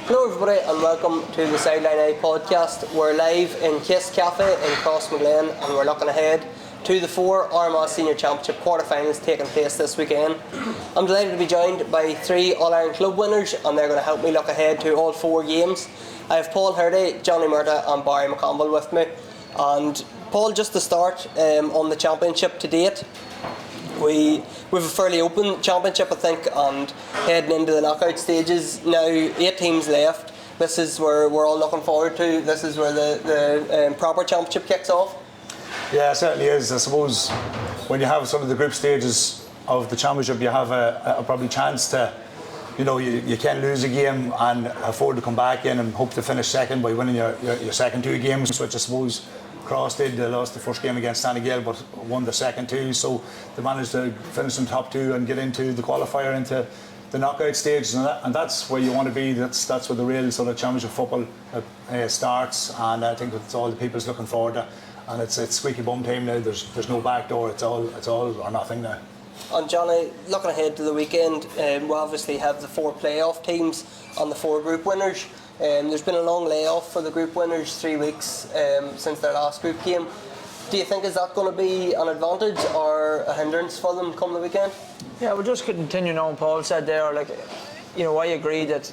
Hello everybody and welcome to the Sideline Eye podcast. We're live in Kiss Cafe in Crossmaglen and we're looking ahead to the 4 Armagh Senior Championship quarter-finals taking place this weekend. I'm delighted to be joined by 3 All-Ireland Club winners and they're going to help me look ahead to all 4 games. I have Paul Hearty, Johnny Murtagh and Barry McConville with me. And Paul, just to start on the championship to date, we have a fairly open championship, I think, and heading into the knockout stages now, 8 teams left. This is where we're all looking forward to. This is where the proper championship kicks off. Yeah, it certainly is. I suppose when you have some of the group stages of the championship, you have a probably chance to, you can lose a game and afford to come back in and hope to finish second by winning your second 2 games, which I suppose Cross did. They lost the first game against Gale but won the second 2, so they managed to finish in top 2 and get into the qualifier, into the knockout stage, and that's where you want to be. That's where the real sort of championship football starts, and I think that's all the people's looking forward to. And it's squeaky bum time now. There's no back door. It's all or nothing now. And Johnny, looking ahead to the weekend, we obviously have the 4 playoff teams and the 4 group winners. There's been a long layoff for the group winners, 3 weeks since their last group game. Do you think is that going to be an advantage or a hindrance for them come the weekend? Yeah, we'll just continue on. Paul said there, I agree that,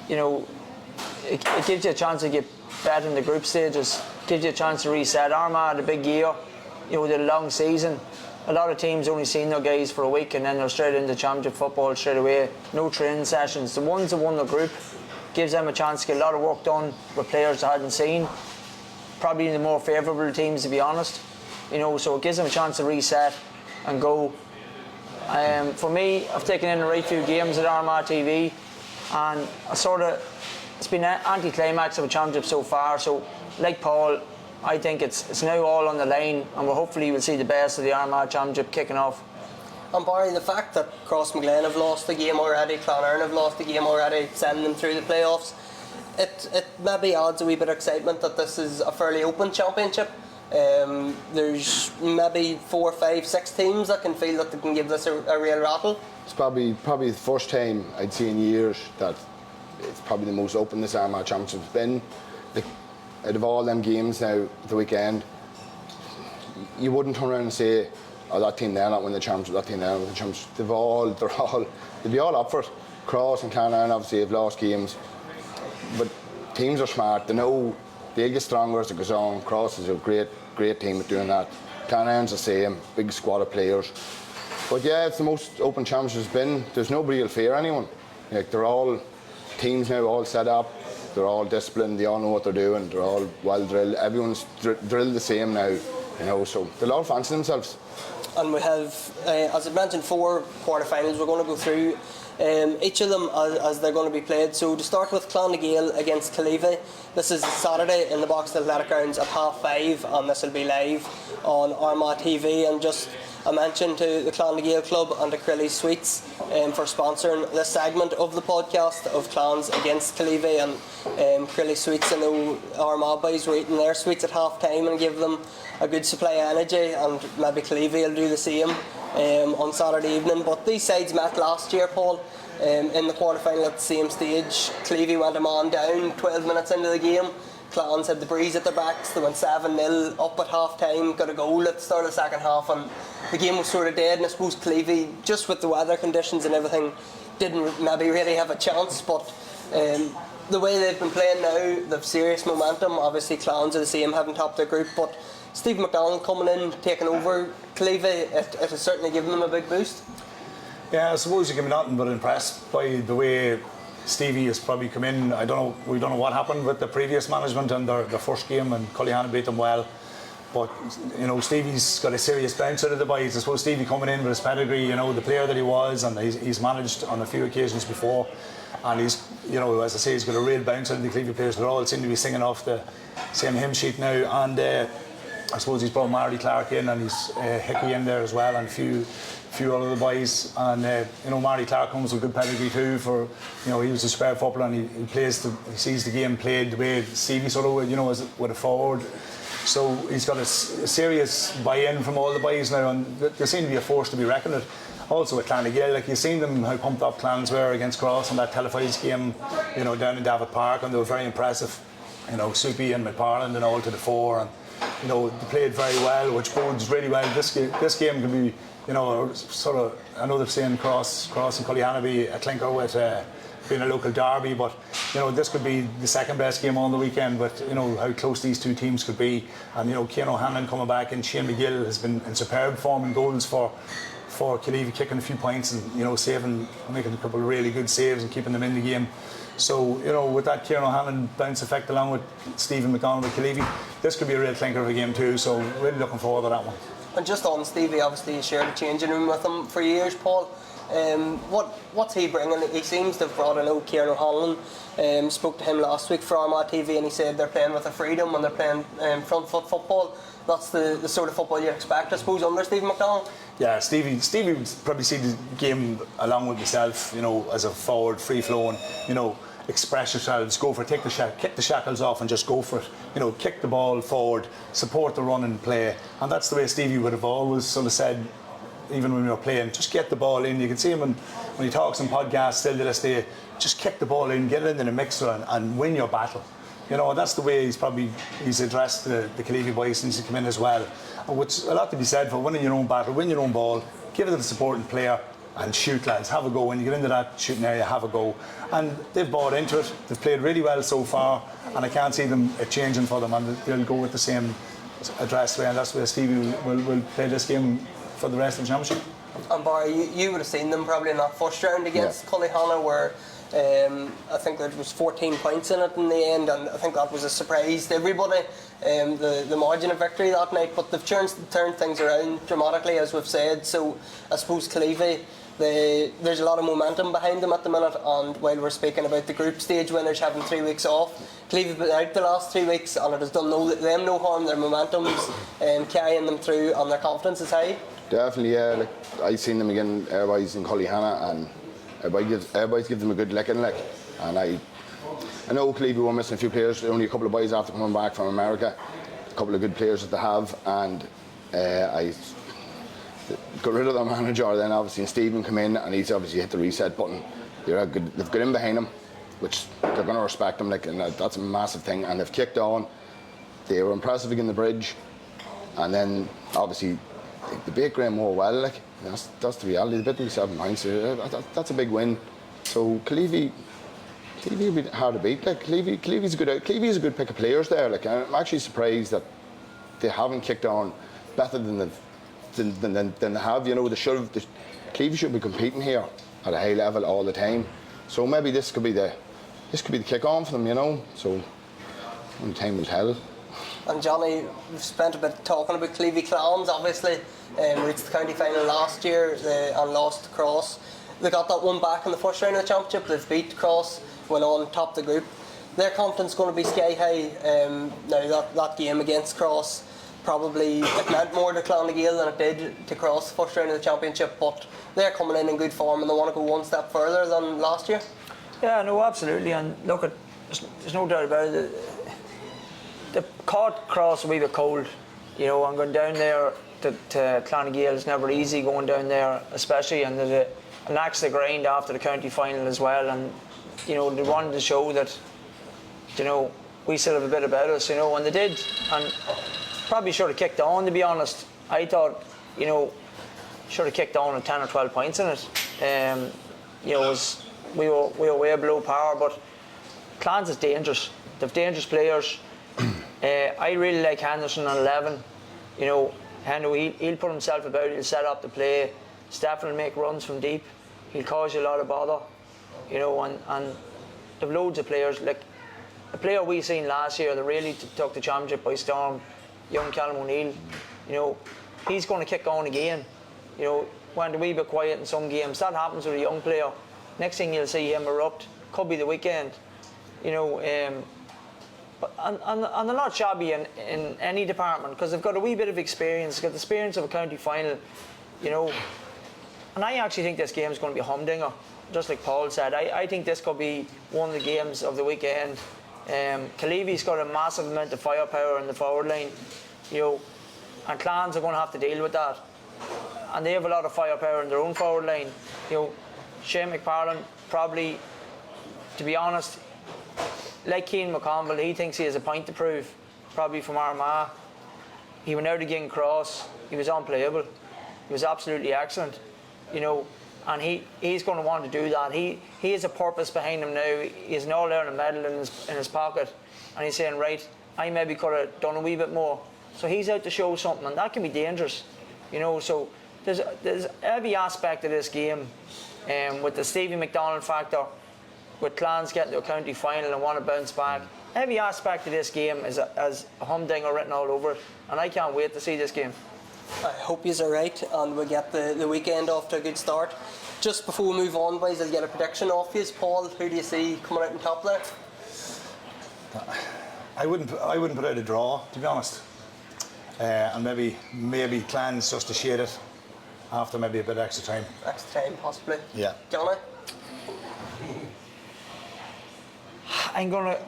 it gives you a chance to get better in the group stages, gives you a chance to reset. Armagh had a big year, with a long season. A lot of teams only seen their guys for a week and then they're straight into championship football straight away. No training sessions. The ones that won the group gives them a chance to get a lot of work done with players they hadn't seen. Probably the more favourable teams, to be honest. So it gives them a chance to reset and go. For me, I've taken in the right few games at Armagh TV, and it's been an anti-climax of a championship so far. So, like Paul, I think it's now all on the line, and hopefully we'll see the best of the Armagh Championship kicking off. And Barry, the fact that Crossmaglen have lost the game already, Clonard have lost the game already, sending them through the playoffs, it maybe adds a wee bit of excitement that this is a fairly open championship. There's maybe 4, 5, 6 teams that can feel that they can give this a real rattle. It's probably the first time I'd see in years that it's probably the most open this Armagh Championship's been. Out of all them games now the weekend, you wouldn't turn around and say, oh, that team there not win the championship, that team there win the championship. They'd be all up for it. Cross and Clonard obviously have lost games, but teams are smart. They know they'll get stronger as it goes on. Cross is a great team at doing that. Clonard's the same, big squad of players. But yeah, it's the most open championship it's been. There's no real fear of anyone. They're all teams now, all set up. They're all disciplined. They all know what they're doing. They're all well drilled. Everyone's drilled the same now. So they'll all fancy themselves. And we have, as I mentioned, 4 quarter-finals we're going to go through. Each of them as they're going to be played. So to start with, Gale against Cleavey. This is Saturday in the Box Athletic Grounds at 5:30, and this will be live on Armagh TV. And just a mention to the Gale Club and to Crilly Sweets for sponsoring this segment of the podcast of Clans against Cleavey. And Crilly Sweets, I know Armagh boys were eating their sweets at half time and give them a good supply of energy, and maybe Cleavey will do the same on Saturday evening. But these sides met last year, Paul, in the quarter-final at the same stage. Cleavey went a man down 12 minutes into the game. Clans had the breeze at their backs. They went 7-0 up at half-time, got a goal at the start of the second half, and the game was sort of dead. And I suppose Cleavey, just with the weather conditions and everything, didn't maybe really have a chance. But the way they've been playing now, they've serious momentum. Obviously Clans are the same, haven't topped their group, but Steve McDonald coming in, taking over Cleavey, it has certainly given them a big boost. Yeah, I suppose you can be nothing but impressed by the way Stevie has probably come in. We don't know what happened with the previous management and their first game, and Cullyhanna beat them well. But Stevie's got a serious bounce out of the boys. I suppose Stevie coming in with his pedigree, the player that he was, and he's managed on a few occasions before, and he's, as I say, he's got a real bounce out of the Cleavey players. They all seem to be singing off the same hymn sheet now, and I suppose he's brought Marty Clark in, and he's Hickey in there as well, and a few other boys, and Marty Clark comes with good pedigree too. For he was a superb footballer, and he sees the game played the way Stevie sort of would, with a forward. So he's got a serious buy-in from all the boys now, and they seem to be a force to be reckoned with. also with Clonagale, like you've seen them how pumped up Clans were against Cross in that televised game, you know, down in David Park, and they were very impressive. You know, Soupy and McParland and all to the fore, and you know they played very well, which bodes really well. This game can be, you know, sort of, I know they're saying Cross and Cullyhanna a clinker with being a local derby, but you know this could be the second best game on the weekend. But you know how close these two teams could be, and you know Cian O'Hanlon coming back, and Shane McGill has been in superb form and goals for Killeavy, kicking a few points and you know making a couple of really good saves and keeping them in the game. So, you know, with that Cian O'Hanlon bounce effect along with Stephen McConnell with Killeavy, this could be a real clinker of a game too, so really looking forward to that one. And just on Stevie, obviously you shared a changing room with him for years, Paul. What's he bringing? He seems to have brought in old Cian O'Hanlon. Spoke to him last week for Armagh TV and he said they're playing with a freedom and they're playing front foot football. That's the sort of football you expect, I suppose, under Stephen McDonald. Yeah, Stevie would probably see the game along with myself, you know, as a forward, free flowing, you know, express yourselves, go for it, kick the shackles off and just go for it. You know, kick the ball forward, support the run and play. And that's the way Stevie would have always sort of said, even when we were playing, just get the ball in. You can see him when he talks in podcasts still to this day, just kick the ball in, get it into the mixer and win your battle. You know, that's the way he's addressed the Killeavy boys since he came in as well. And what's a lot to be said for winning your own battle, win your own ball, give it to the supporting player and shoot, lads, have a go. When you get into that shooting area, have a go. And they've bought into it, they've played really well so far, and I can't see them changing for them, and they'll go with the same address way, and that's where Stevie will play this game for the rest of the championship. And Barry, you would have seen them probably in that first round against Cullyhanna where I think there was 14 points in it in the end, and I think that was a surprise to everybody, the margin of victory that night. But they've turned things around dramatically, as we've said. So I suppose Killeavy, there's a lot of momentum behind them at the minute, and while we're speaking about the group stage winners having 3 weeks off, Killeavy have been out the last 3 weeks and it has done them no harm. Their momentum's carrying them through and their confidence is high. Definitely, yeah. Like, I seen them again, everybody's in Cullyhanna, and everybody's give them a good licking, like. And I know Killeavy were missing a few players, only a couple of boys after coming back from America, a couple of good players that they have, and I got rid of their manager then obviously, and Stephen come in and he's obviously hit the reset button. They've got him behind him, which they're going to respect him, like, and that's a massive thing. And they've kicked on. They were impressive again the bridge, and then obviously they beat Graham more well, like. That's the reality. They beat them 7 points. That's a big win. So Killeavy will be hard to beat. Like Killeavy's a good pick of players there. Like, I'm actually surprised that they haven't kicked on better than they have. You know, Killeavy should be competing here at a high level all the time. So maybe this could be the kick on for them. You know, so only time will tell. And Johnny, we've spent a bit talking about Killeavy Clowns, obviously. Reached the county final last year and lost to Cross. They got that one back in the first round of the championship. They've beat Cross, went on top the group. Their confidence is going to be sky high. Now that game against Cross, probably it meant more to Clonagale than it did to Cross the first round of the championship, but they're coming in good form and they want to go one step further than last year. Yeah, no, absolutely. And look, there's no doubt about it. They caught Cross a wee bit cold, you know, and going down there to Clonagale is never easy going down there, especially, and there's an axe to grind after the county final as well. And you know, they wanted to show that, you know, we still have a bit about us, you know, and they did, and probably should have kicked on, to be honest. I thought, you know, should have kicked on with 10 or 12 points in it. You know, we were way below par, but Clans is dangerous. They've dangerous players. I really like Henderson on 11. You know, he'll put himself about, he'll set up the play. Stephen will make runs from deep. He'll cause you a lot of bother. You know, and they've loads of players. Like a player we seen last year that really took the championship by storm, young Callum O'Neill. You know, he's going to kick on again. You know, went a wee bit quiet in some games. That happens with a young player. Next thing you'll see him erupt. Could be the weekend. You know, and they're not shabby in any department because they've got a wee bit of experience. They've got the experience of a county final. You know, and I actually think this game is going to be a humdinger. Just like Paul said, I think this could be one of the games of the weekend. Killeavy's got a massive amount of firepower in the forward line, you know, and Clans are going to have to deal with that. and they have a lot of firepower in their own forward line. You know, Shane McParland probably, to be honest, like Keane McConville, he thinks he has a point to prove, probably from Armagh. He went out again Cross, he was unplayable. He was absolutely excellent, you know, and he's going to want to do that. He has a purpose behind him now. He has an all-Ireland medal in his pocket, and he's saying, right, I maybe could have done a wee bit more. So he's out to show something, and that can be dangerous, you know. So there's every aspect of this game, with the Stevie McDonald factor, with Clans getting to a county final and want to bounce back. Every aspect of this game is a humdinger written all over it, and I can't wait to see this game. I hope you're right, and we'll get the weekend off to a good start. Just before we move on, boys, I'll get a prediction off you. Paul, who do you see coming out on top there? I wouldn't put out a draw, to be honest. And maybe Clans just to shade it after maybe a bit of extra time. Extra time, possibly. Yeah. Johnny? I'm going to,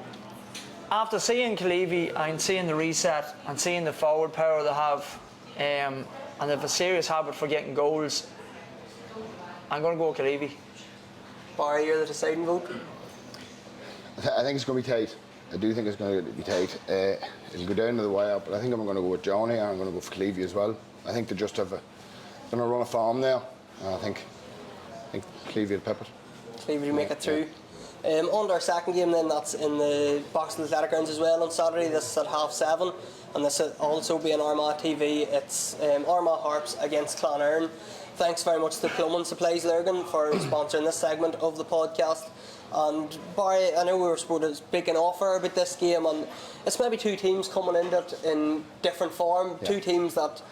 after seeing Cleavey and seeing the reset and seeing the forward power they have, and they have a serious habit for getting goals, I'm going to go with Cleavey. Barry, you're the deciding vote. I think it's going to be tight. I do think it's going to be tight. It'll go down to the wire, but I think I'm going to go with Johnny, and I'm going to go for Cleavey as well. I think they just have going to run a farm there. And I think Cleavey will pip it. Cleavey will make it through. On to our second game then, that's in the Boxing Athletic Grounds as well on Saturday. This is at 7:30, and this will also be on Armagh TV. It's Armagh Harps against Clonairon. Thanks very much to Plumbing Supplies Lurgan for sponsoring this segment of the podcast. And Barry, I know we were supposed to speak an offer about this game, and it's maybe two teams coming into it in different form. Yeah. Two teams that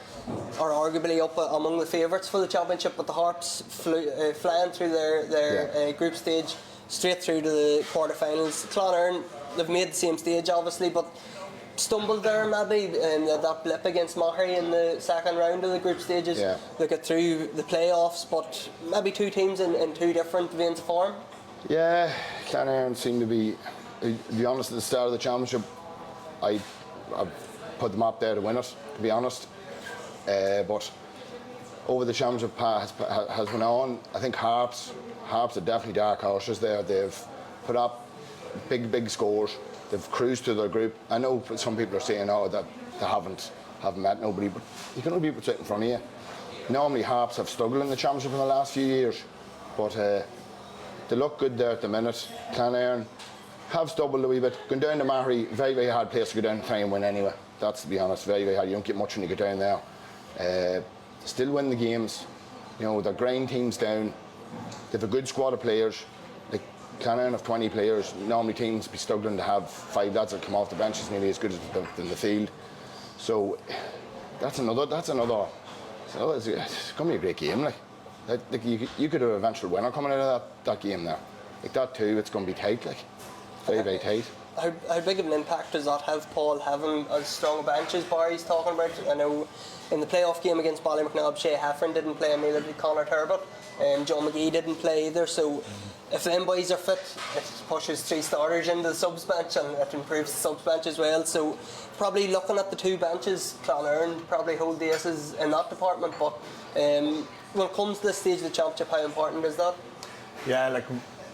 are arguably up among the favourites for the championship, but the Harps flying through their group stage straight through to the quarterfinals. Clonairon, they've made the same stage obviously, but stumbled there maybe, and that blip against Mahary in the second round of the group stages. Yeah. They got through the playoffs, but maybe two teams in two different veins of form. Yeah, Clonairon seem to be honest, at the start of the championship, I put them up there to win it, to be honest. But over the championship has went on. I think Harps are definitely dark horses there. They've put up big scores. They've cruised to their group. I know some people are saying, that they haven't met nobody, but you can only be put in front of you. Normally Harps have struggled in the championship in the last few years, but they look good there at the minute. Clonairon have stumbled a wee bit. Going down to Mahary, very hard place to go down and try and win anyway. That's, to be honest, very hard. You don't get much when you go down there. Still win the games. You know, they're grind teams down. They have a good squad of players. Like Clonairon have 20 players. Normally teams be struggling to have 5 lads that come off the bench is nearly as good as in the field. So that's another. So it's going to be a great game. Like you could have an eventual winner coming out of that game there. Like that too, it's going to be tight. Like very tight. How big of an impact does that have, Paul, having as strong a bench as Barry's talking about? I know in the playoff game against Ballymacnabb, Shea Heffron didn't play, and neither did Conor Turbot, and John McGee didn't play either. So if them boys are fit, it pushes 3 starters into the subs bench, and it improves the subs bench as well. So probably looking at the 2 benches, Clonairon probably hold the aces in that department. But when it comes to this stage of the championship, how important is that? Yeah, like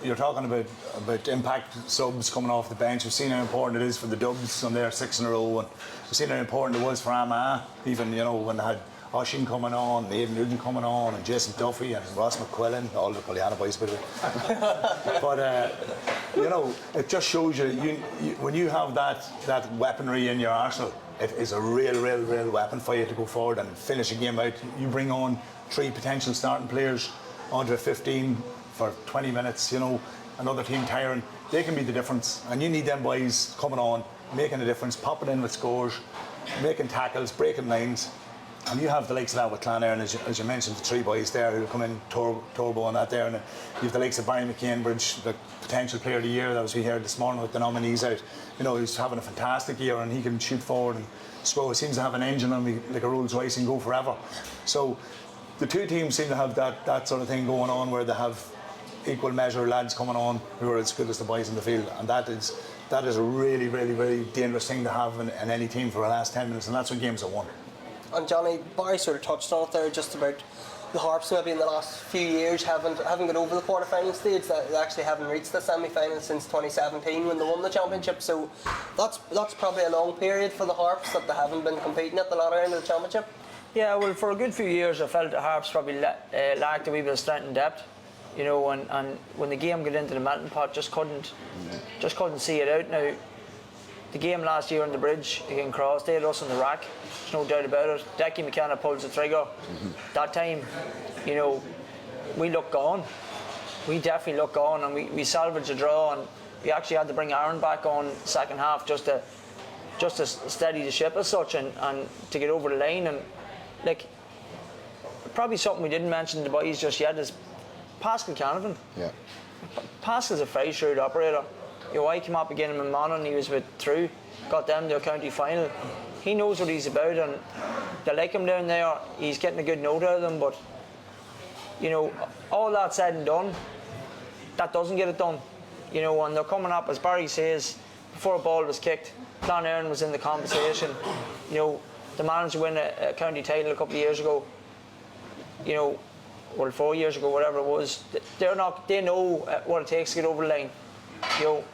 you're talking about impact subs coming off the bench. We've seen how important it is for the Dubs on their 6 in a row, and we've seen how important it was for Armagh, even when they had Oshin coming on, Aidan Nugent coming on, and Jason Duffy and Ross McQuillan, all the Pollyanna boys, by the way. But it just shows you, when you have that weaponry in your arsenal, it is a real weapon for you to go forward and finish a game out. You bring on 3 potential starting players onto a 15 for 20 minutes, another team tiring, they can be the difference. And you need them boys coming on, making a difference, popping in with scores, making tackles, breaking lines. And you have the likes of that with Clonairon, as you mentioned, the 3 boys there who come in, Turbo and that there. And you have the likes of Barry McConville, the potential player of the year that was we heard this morning with the nominees out. He's having a fantastic year, and he can shoot forward and score. He seems to have an engine on like a Rolls Royce and go forever. So the 2 teams seem to have that sort of thing going on, where they have equal measure lads coming on who are as good as the boys in the field, and that is a really dangerous thing to have in any team for the last 10 minutes, and that's when games are won. And Johnny, Barry sort of touched on it there, just about the Harps maybe in the last few years haven't got over the quarter-final stage. They actually haven't reached the semi-final since 2017 when they won the championship. So that's probably a long period for the Harps that they haven't been competing at the latter end of the championship. Yeah, well, for a good few years I felt the Harps probably lacked a wee bit of strength and depth, you know, and when the game got into the melting pot, just couldn't see it out. Now, the game last year on the bridge against Cross, they had us on the rack, there's no doubt about it. Decky McKenna pulls the trigger. That time, you know, we looked gone. We definitely looked gone, and we salvaged a draw, and we actually had to bring Aaron back on second half just to steady the ship as such, and to get over the line. And like, probably something we didn't mention to the boys just yet is Pascal Canavan. Yeah. Pascal's a very shrewd operator. You know, I came up again in Monaghan, he was with True, got them to a county final. He knows what he's about, and they like him down there. He's getting a good note out of them, but you know, all that said and done, that doesn't get it done. You know, and they're coming up, as Barry says, before a ball was kicked, Clonairon was in the conversation. You know, the manager win a county title a couple of years ago. You know, well, 4 years ago, whatever it was. They know what it takes to get over the line. You know,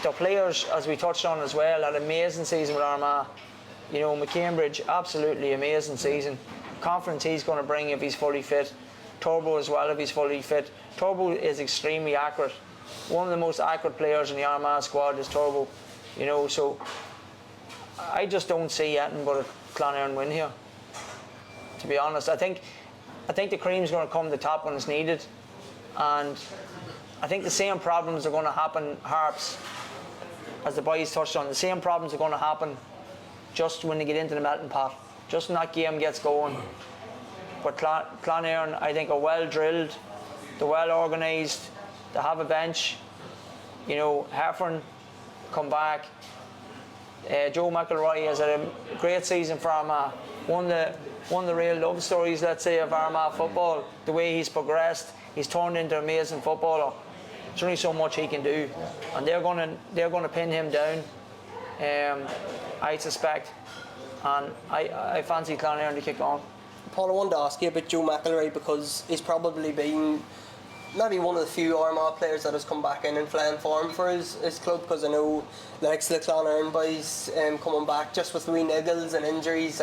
the players, as we touched on as well, had an amazing season with Armagh. You know, McCambridge, absolutely amazing season. Confidence he's going to bring if he's fully fit. Turbo as well if he's fully fit. Turbo is extremely accurate. One of the most accurate players in the Armagh squad is Turbo. You know, so I just don't see anything but a Clonairon win here. To be honest, I think the cream's going to come to the top when it's needed, and I think the same problems are going to happen, Harps, as the boys touched on. The same problems are going to happen just when they get into the melting pot, just when that game gets going. But Clonairon, I think, are well drilled, they're well organised, they have a bench. You know, Heffern come back. Joe McElroy has had a great season for Armagh. One of the real love stories, let's say, of Armagh football. The way he's progressed, he's turned into an amazing footballer. There's only so much he can do, and they're going to pin him down, I suspect. And I fancy Clonairon to kick on. Paul, I wanted to ask you about Joe McElroy, because he's probably been maybe one of the few Armagh players that has come back in and flying form for his club, because I know the likes of the Clonairon boys coming back just with the wee niggles and injuries,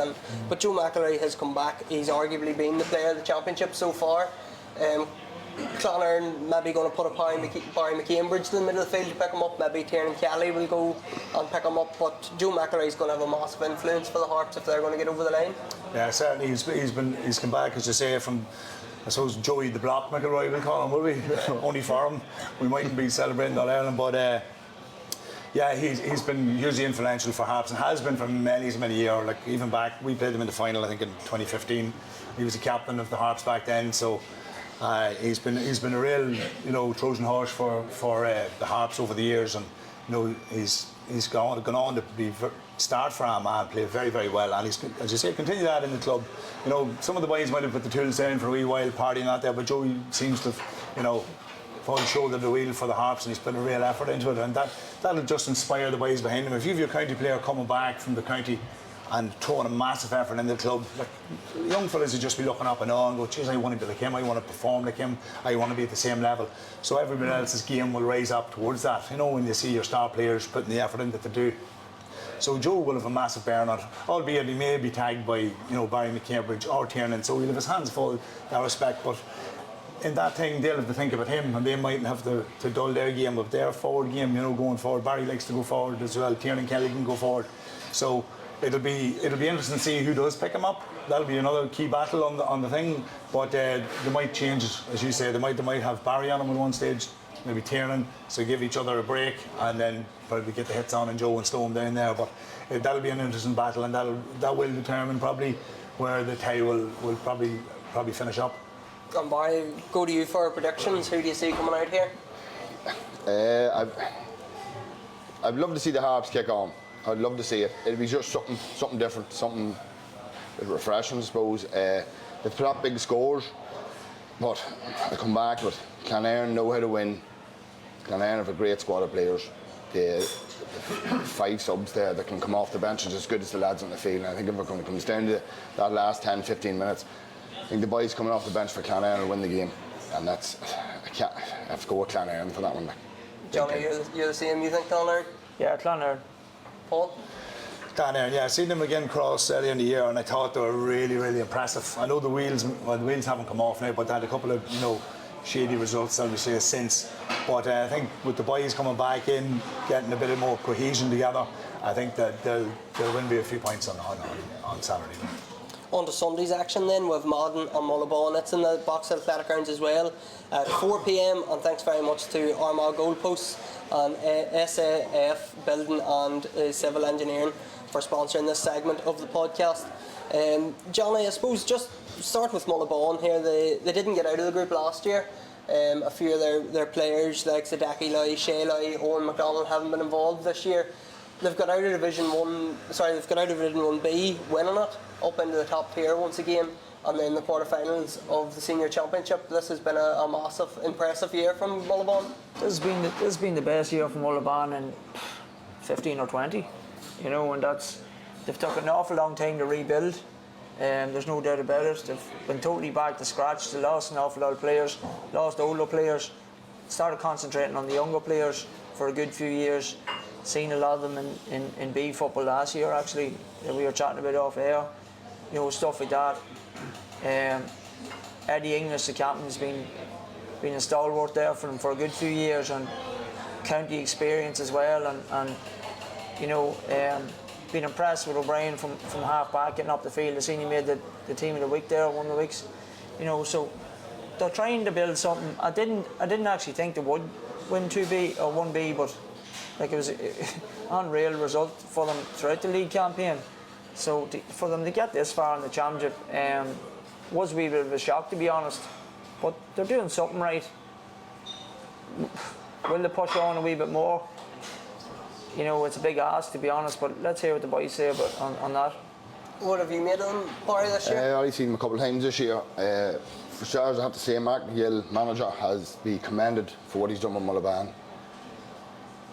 but Joe McElroy has come back. He's arguably been the player of the championship so far. Clonairon maybe going to put a Barry McCambridge in the middle of the field to pick him up. Maybe Tiernan Kelly will go and pick him up, but Joe McElroy is going to have a massive influence for the Harps if they're going to get over the line. Yeah, certainly he's come back, as you say, from, I suppose, Joey the Block McElroy, we'll call him, will we? Only for him. We mightn't be celebrating All Ireland, but yeah, he's been hugely influential for Harps, and has been for many years. Like, even back, we played him in the final, I think, in 2015. He was the captain of the Harps back then, so he's been a real, you know, Trojan horse for the Harps over the years, and you know, he's gone on to start for Armagh and play very, very well, and he's, as you say, continue that in the club. You know, some of the boys might have put the tools down for a wee while, partying out there, but Joey seems to, you know, fully shouldered the wheel for the Harps, and he's put a real effort into it, and that'll just inspire the boys behind him. If you've your county player coming back from the county and throwing a massive effort in the club, like, young fellas would just be looking up and on, go, geez, I want to be like him, I want to perform like him, I want to be at the same level. So everybody else's game will rise up towards that, you know, when you see your star players putting the effort in that they do. So Joe will have a massive bearing on it, albeit he may be tagged by, you know, Barry McCambridge or Tiernan, so he'll have his hands full in that respect. But in that thing, they'll have to think about him, and they mightn't have to dull their game of their forward game, you know, going forward. Barry likes to go forward as well, Tiernan Kelly can go forward. So it'll be interesting to see who does pick him up. That'll be another key battle on the thing. But they might change it, as you say. They might have Barry on him at one stage, maybe Tiernan, so give each other a break, and then probably get the hits on and Joe and slow him down there. But that'll be an interesting battle, and that will determine probably where the tie will probably finish up. And Barry, go to you for predictions. Who do you see coming out here? I'd love to see the Harps kick on. I'd love to see it. It'd be just something different, something refreshing, I suppose. They put up big scores, but they come back. But Clonairon know how to win. Clonairon have a great squad of players. The 5 subs there that can come off the bench is as good as the lads on the field. And I think if it comes down to that last 10-15 minutes, I think the boys coming off the bench for Clonard will win the game, and I have to go with Clonard for that one. Johnny, you're the same, you think, Clonard? Yeah, Clonard. Paul? Clonard, yeah, I seen them again cross early in the year, and I thought they were really, really impressive. I know the wheels haven't come off now, but they had a couple of, shady results, obviously, since. But I think with the boys coming back in, getting a bit of more cohesion together, I think that they'll win by a few points on Saturday. On to Sunday's action then, with Madden and Mullabone. It's in the Box Hill Athletic Grounds as well at 4 p.m. And thanks very much to Armagh Goalposts and SAF Building and Civil Engineering for sponsoring this segment of the podcast. Johnny, I suppose just start with Mullabone here. They didn't get out of the group last year. A few of their players like Sadaki Lai, Shay Lai, Owen McDonald haven't been involved this year. They've got out of Division 1B, winning it up into the top tier once again, and then the quarterfinals of the senior championship. This has been a massive, impressive year from Mullabone. This has been the best year for Mullabone in 15 or 20, and they've took an awful long time to rebuild. There's no doubt about it. They've been totally back to scratch. They lost an awful lot of players, lost older players, started concentrating on the younger players for a good few years. Seen a lot of them in B football last year, actually. We were chatting about off air, stuff like that. Eddie English, the captain's been a stalwart there for them for a good few years, and county experience as well, and been impressed with O'Brien from half back getting up the field. I seen he made the team of the week there one of the weeks. So they're trying to build something. I didn't actually think they would win 2B or 1B, but it was an unreal result for them throughout the league campaign. So for them to get this far in the championship was a wee bit of a shock, to be honest. But they're doing something right. Will they push on a wee bit more? It's a big ask, to be honest, but let's hear what the boys say about on that. What have you made of them, Barry, this year? I've seen him a couple of times this year. For starters, I have to say, Mark Gill, manager, has been commended for what he's done with Mullabone.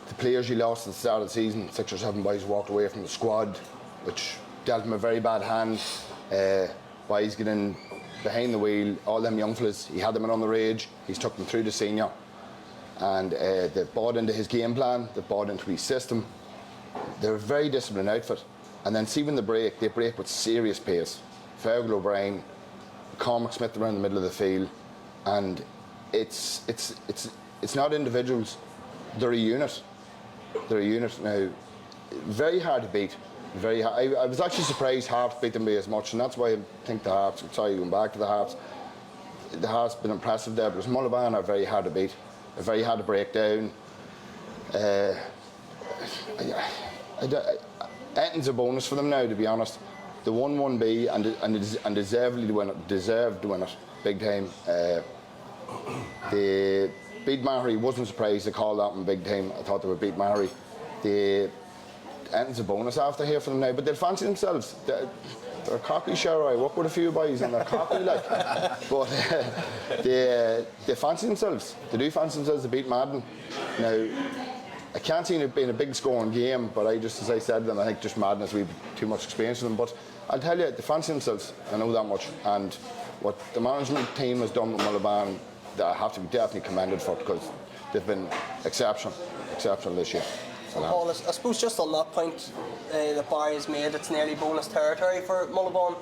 The players he lost at the start of the season, 6 or 7 boys walked away from the squad, which dealt him a very bad hand. Boys getting behind the wheel, all them young fellas, he had them in on the rage, he's took them through the senior, and they've bought into his game plan, they've bought into his system. They're a very disciplined outfit. And then see when they break with serious pace. Fergal O'Brien, Cormac Smith around the middle of the field, and it's not individuals, they're a unit. They're a unit now. Very hard to beat. Very hard. I was actually surprised Hearts beat them by as much, and that's why I think the Hearts, sorry, going back to the Hearts been impressive there, because Mullabone are very hard to beat. They're very hard to break down. Etton's a bonus for them now, to be honest. They won 1B and deserved to win it big time. They beat Mahary. Wasn't surprised they called that one big time. I thought they would beat Mahary. Etton's a bonus after here for them now, but they'll fancy themselves. They're cocky, sure. I work with a few boys and they're cocky, like. But they fancy themselves. They do fancy themselves to beat Madden. Now, I can't see it being a big scoring game, but as I said to them, I think just Madden has too much experience for them. But I'll tell you, they fancy themselves. I know that much. And what the management team has done with Mullabone, they have to be definitely commended for, because they've been exceptional this year. Paul, I suppose just on that point that Barry has made, it's nearly bonus territory for Mullabone.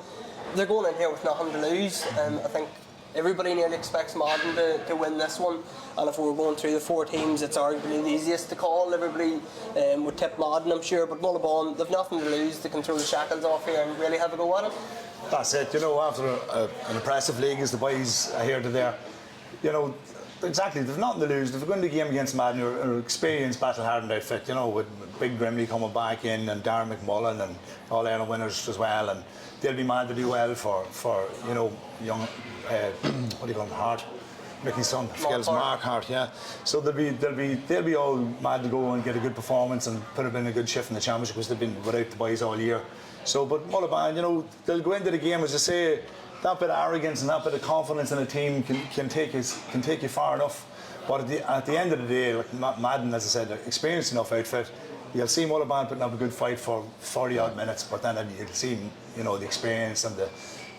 They're going in here with nothing to lose, and I think everybody nearly expects Madden to win this one, and if we were going through the 4 teams, it's arguably the easiest to call. Everybody would tip Madden, I'm sure, but Mullabone, they've nothing to lose. They can throw the shackles off here and really have a go at it. That's it, after an impressive league as the boys are here to there, exactly, they've nothing to lose. They've gone to the game against Madden, an experienced battle-hardened outfit, with Big Grimley coming back in, and Darren McMullen and all Ireland winners as well, and they'll be mad to do well for young what do you call him, Hart, Mickey's son, Mark Hart, yeah. So they'll be all mad to go and get a good performance and put up in a good shift in the championship, because they've been without the boys all year. So, but Mullabone, they'll go into the game, as I say, that bit of arrogance and that bit of confidence in a team can take you far enough. But at the end of the day, like Madden, as I said, experienced enough outfit. You'll see Mullabone putting up a good fight for 40 odd minutes, but then you'll see the experience and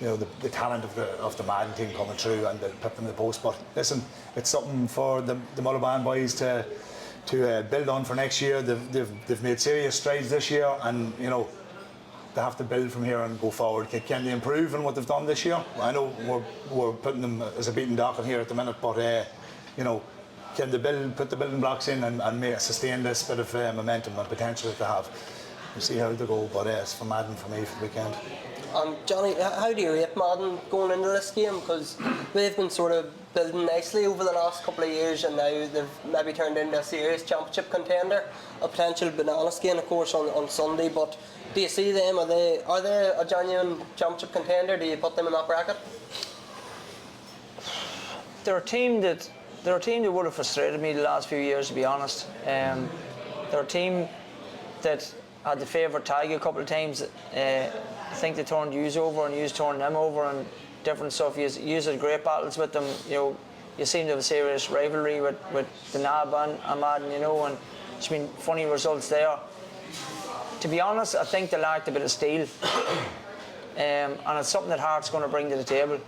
the talent of the Madden team coming through and put them in the post. But listen, it's something for the Mullaban boys to build on for next year. They've made serious strides this year, and they have to build from here and go forward. Can they improve on what they've done this year? I know we're putting them as a beaten docket here at the minute, but can they put the building blocks in and sustain this bit of momentum and potential that they have? We'll see how they go, but it's for Madden for me for the weekend. Johnny, how do you rate Madden going into this game? Because they've been sort of building nicely over the last couple of years, and now they've maybe turned into a serious championship contender. A potential banana skin, of course, on Sunday. But do you see them? Are they a genuine championship contender? Do you put them in that bracket? They're a team that would have frustrated me the last few years, to be honest. They're a team that had the favourite tag a couple of times. I think they turned yous over and yous turned them over and different stuff. Yous had great battles with them. You seem to have a serious rivalry with the Nab and Madden, and it's been funny results there. To be honest, I think they lacked a bit of steel, and it's something that Heart's going to bring to the table.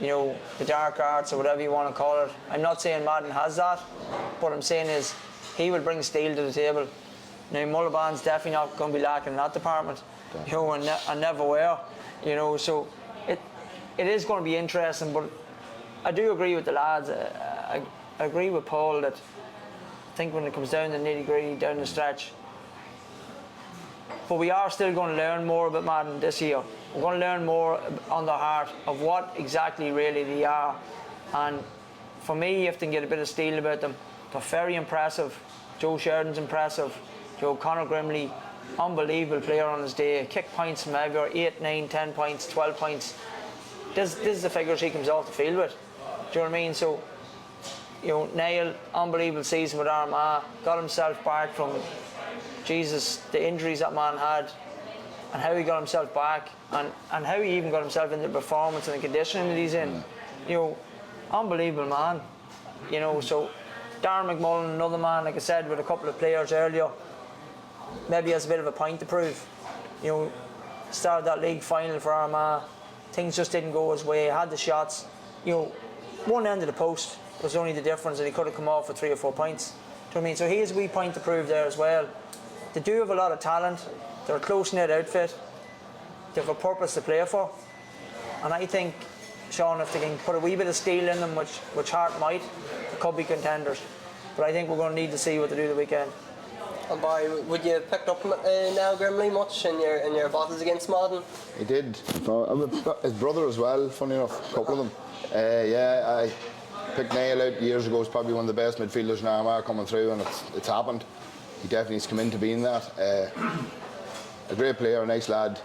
The dark arts or whatever you want to call it. I'm not saying Madden has that. What I'm saying is he will bring steel to the table. Now Mullaban's definitely not going to be lacking in that department, and never were. So it is going to be interesting. But I do agree with the lads. I agree with Paul that I think when it comes down to nitty-gritty down the stretch. But we are still going to learn more about Madden this year. We're going to learn more on the heart of what exactly really they are. And for me, if they can get a bit of steel about them, they're very impressive. Joe Sheridan's impressive. Joe Conor Grimley, unbelievable player on his day. Kick points from everywhere, 8, 9, 10 points, 12 points. This is the figures he comes off the field with. Do you know what I mean? So, Niall, unbelievable season with Armagh, got himself back from, the injuries that man had, and how he got himself back, and how he even got himself into the performance and the conditioning that he's in. Unbelievable man. So Darren McMullen, another man, like I said, with a couple of players earlier, maybe has a bit of a point to prove. Started that league final for Armagh, things just didn't go his way, had the shots. One end of the post was only the difference, and he could have come off with 3 or 4 points. Do you know what I mean? So he has a wee point to prove there as well. They do have a lot of talent. They're a close-knit outfit. They have a purpose to play for. And I think, Sean, if they can put a wee bit of steel in them, which Hart might, they could be contenders. But I think we're going to need to see what they do the weekend. And Barry, would you have picked up Niall Grimley much in your battles against Madden? He did. His brother as well, funny enough, a couple of them. I picked Niall out years ago. He's probably one of the best midfielders in Armagh coming through, and it's happened. He definitely has come into being that. A great player, a nice lad,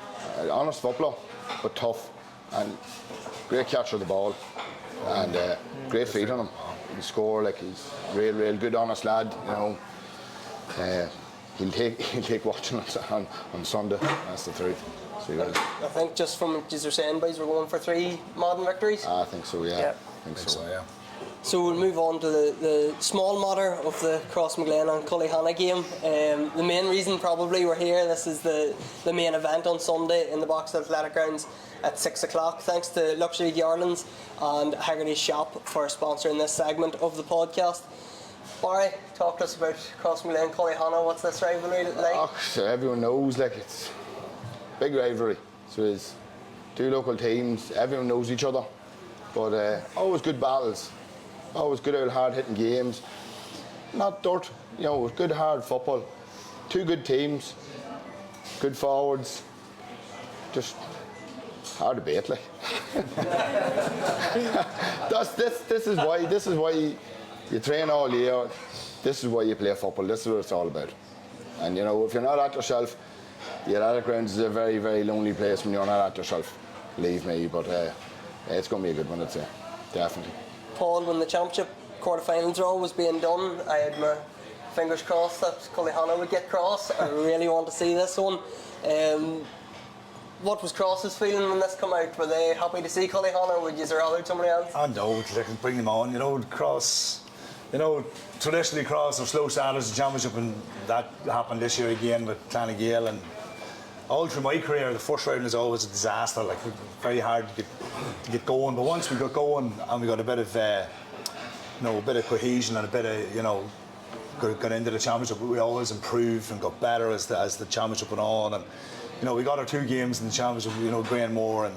honest footballer, but tough, and great catcher of the ball, and great feet on him. He can score, he's real good, honest lad. He'll take watching on Sunday. That's the truth. So I think just from what you're saying, boys, we're going for 3 Madden victories. I think so. Yeah. I think so. Yeah. So we'll move on to the small matter of the Crossmaglen and Cullyhanna game. The main reason probably we're here, this is the main event on Sunday in the Box Athletic Grounds at 6 o'clock. Thanks to Luxury Garlands and Hearty's Shop for sponsoring this segment of the podcast. Barry, talk to us about Crossmaglen and Cullyhanna. What's this rivalry like? So everyone knows, it's big rivalry. So it's 2 local teams, everyone knows each other. But always good battles. Always good old hard-hitting games. Not dirt, good hard football. 2 good teams, good forwards. Just hard to beat, This is why you train all year. This is why you play football. This is what it's all about. And if you're not at yourself, the athletic grounds is a very, very lonely place when you're not at yourself. Believe me, but it's going to be a good one, I'd say. Definitely. Paul, when the championship quarterfinals draw was being done, I had my fingers crossed that Cullyhanna would get cross. I really want to see this one. What was Cross's feeling when this came out? Were they happy to see Cullyhanna, or would you rather somebody else? I know, they can bring them on. Cross, traditionally Cross are slow starters in the championship, and that happened this year again with Clonagale, and all through my career, the first round is always a disaster. Like very hard to get going. But once we got going and we got a bit of, a bit of cohesion and a bit of, got into the championship, we always improved and got better as the championship went on. And we got our 2 games in the championship. Grainmore and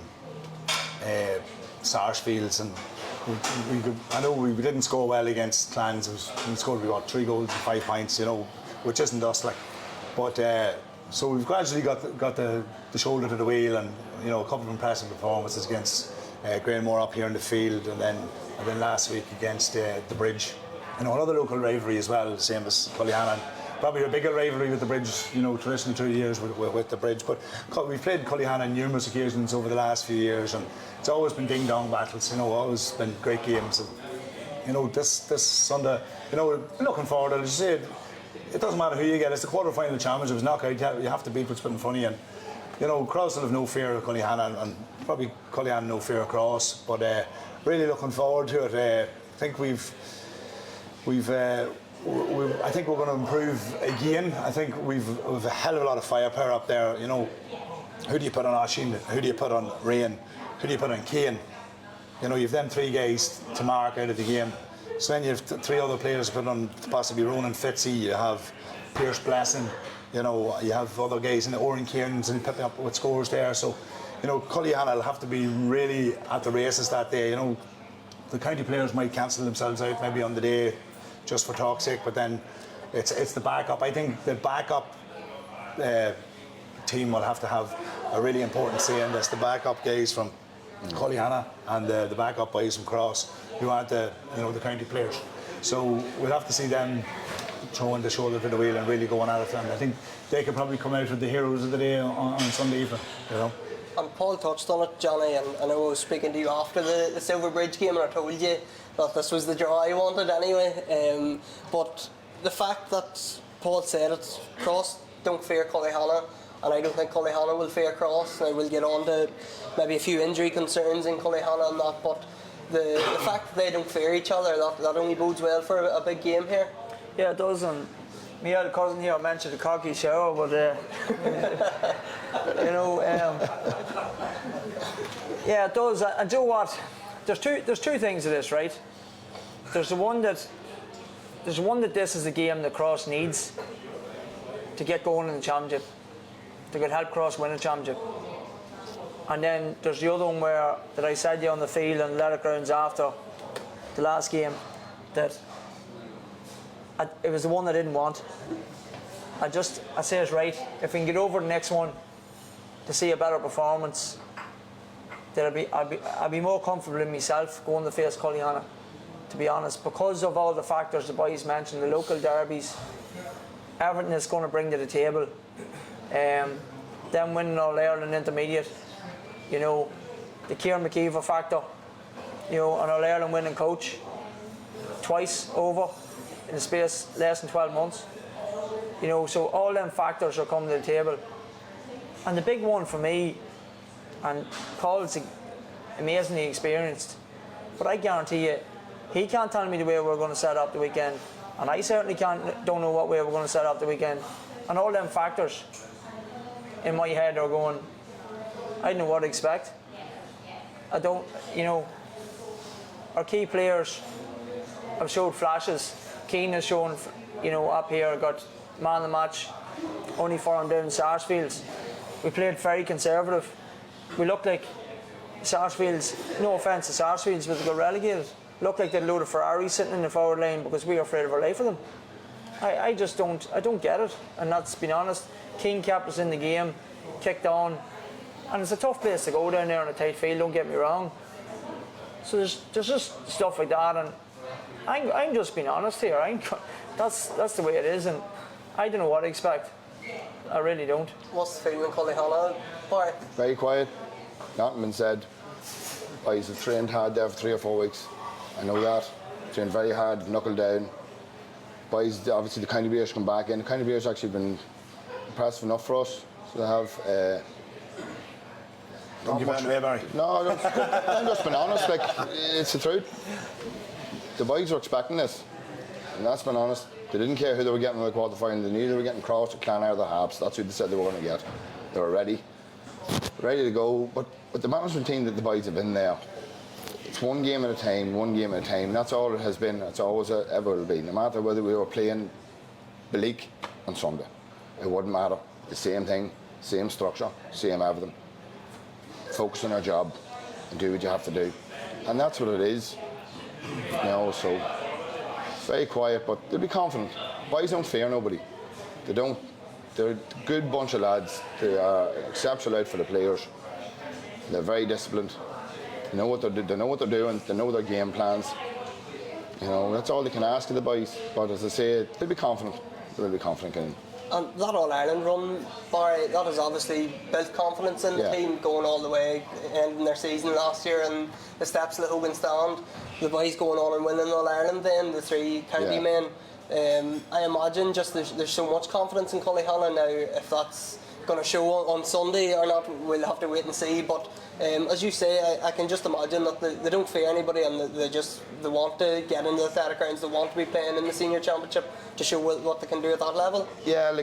Sarsfields, and I know we didn't score well against Clans. We scored 3 goals and 5 points, which isn't us like. But so we've gradually got the shoulder to the wheel, and a couple of impressive performances against Grainmore up here in the field, and then last week against the Bridge. Another local rivalry as well, the same as Cullyhanna. Probably a bigger rivalry with the Bridge, traditionally through the years with the Bridge. But we've played Cullyhanna on numerous occasions over the last few years, and it's always been ding-dong battles. Always been great games. And this Sunday, looking forward. As you said, it doesn't matter who you get. It's the quarter-final championship. It's knockout. You have to beat what's put in front of you. And Cross will have no fear of Cullyhanna, and probably Cullyhanna no fear of Cross. But really looking forward to it. I think I think we're going to improve again. I think we've a hell of a lot of firepower up there. Who do you put on Oshin? Who do you put on Rain? Who do you put on Kane? You've them 3 guys to mark out of the game. So then you have 3 other players to put on, possibly Ronan Fitzy. You have Pierce Blessing. You have other guys in the Oren Cairns and picking up with scores there. So, Cullyhanna will have to be really at the races that day. The county players might cancel themselves out maybe on the day, just for talk's sake, but then it's the backup. I think the backup team will have to have a really important say in this. The backup guys from Cullyhanna and the backup boys from Cross, who aren't the county players. So we'll have to see them throwing the shoulder to the wheel and really going at it. And I think they could probably come out with the heroes of the day on Sunday evening. And Paul touched on it, Johnny, and I know I was speaking to you after the Silver Bridge game, and I told you that this was the draw I wanted anyway. But the fact that Paul said it, Cross don't fear Cullyhanna, and I don't think Cullyhanna will fear Cross. Now we'll get on to maybe a few injury concerns in Cullyhanna and that, but the fact that they don't fear each other, that only bodes well for a big game here. Yeah, it does. And my other cousin here mentioned the cocky shower, but yeah, it does. And do you know what? There's two things to this, right? There's the one that this is a game that Cross needs to get going in the championship, to get help Cross win a championship. And then there's the other one that I said to you on the field and Letterkenny grounds after the last game, that it was the one I didn't want. I say it's right. If we can get over the next one to see a better performance, then I'd be more comfortable in myself going to face Cullyhanna, to be honest, because of all the factors the boys mentioned, the local derbies, everything it's going to bring to the table. Them winning All Ireland Intermediate, the Kieran McKeever factor, an All Ireland winning coach twice over in the space less than 12 months. So all them factors are coming to the table. And the big one for me, and Paul's amazingly experienced, but I guarantee you, he can't tell me the way we're going to set up the weekend, and I certainly don't know what way we're going to set up the weekend. And all them factors in my head are going, I don't know what to expect. I don't, our key players have showed flashes. Keane has shown, up here, got man of the match, only 4 down in Sarsfields. We played very conservative. We looked like Sarsfields, no offence to Sarsfields, but they got relegated. Looked like they had a load of Ferraris sitting in the forward line because we were afraid of our life for them. I don't get it, and that's been honest. Keane kept us in the game, kicked on, and it's a tough place to go down there in a tight field, don't get me wrong. So there's just stuff like that, and I'm just being honest here. That's the way it is, and I don't know what to expect. I really don't. What's the feeling in Cullyhanna, Barry? Very quiet. Nothing been said. Boys have trained hard there for 3 or 4 weeks. I know that. Trained very hard, knuckled down. Boys, obviously the county beers come back in. The county beers actually been impressive enough for us. So they have. Don't give it away, Barry. No, I'm just being honest. Like, it's the truth. The boys were expecting this, and that's been honest. They didn't care who they were getting in the quarter final. They knew they were getting Cross or Clannar or the Habs. That's who they said they were going to get. They were ready to go. But with the management team that the boys have been there, it's one game at a time. That's all it has been. That's always ever will be. No matter whether we were playing Bleak on Sunday, it wouldn't matter. The same thing, same structure, same everything. Focus on our job and do what you have to do. And that's what it is. So it's very quiet, but they'll be confident. Boys don't fear nobody. They don't. They're a good bunch of lads. They are exceptional out for the players. They're very disciplined. They know what they're doing. They know their game plans. That's all they can ask of the boys. But as I say, they'll be confident. They'll be confident in. And that All-Ireland run, Barry, that has obviously built confidence in the team going all the way, ending their season last year and the steps of the Hogan stand. The boys going on and winning All-Ireland then, the 3 county men. I imagine just there's so much confidence in Cullyhanna now. If that's going to show on Sunday or not, we'll have to wait and see. But as you say, I can just imagine that they don't fear anybody, and they want to get into the athletic grounds. They want to be playing in the senior championship to show what they can do at that level. Yeah,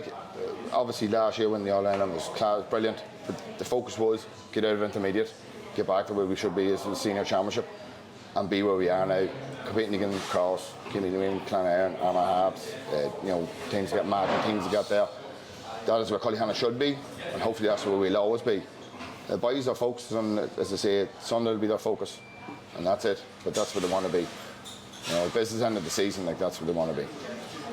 obviously last year when the All-Ireland was brilliant, but the focus was get out of intermediate, get back to where we should be as the senior championship, and be where we are now, competing against Cross, competing against Clonairon, Armagh Habs, teams get mad and teams that got there. That is where Cullyhanna should be, and hopefully that's where we'll always be. The boys are focused on, as I say, Sunday will be their focus, and that's it. But that's where they want to be. Business end of the season, that's where they want to be.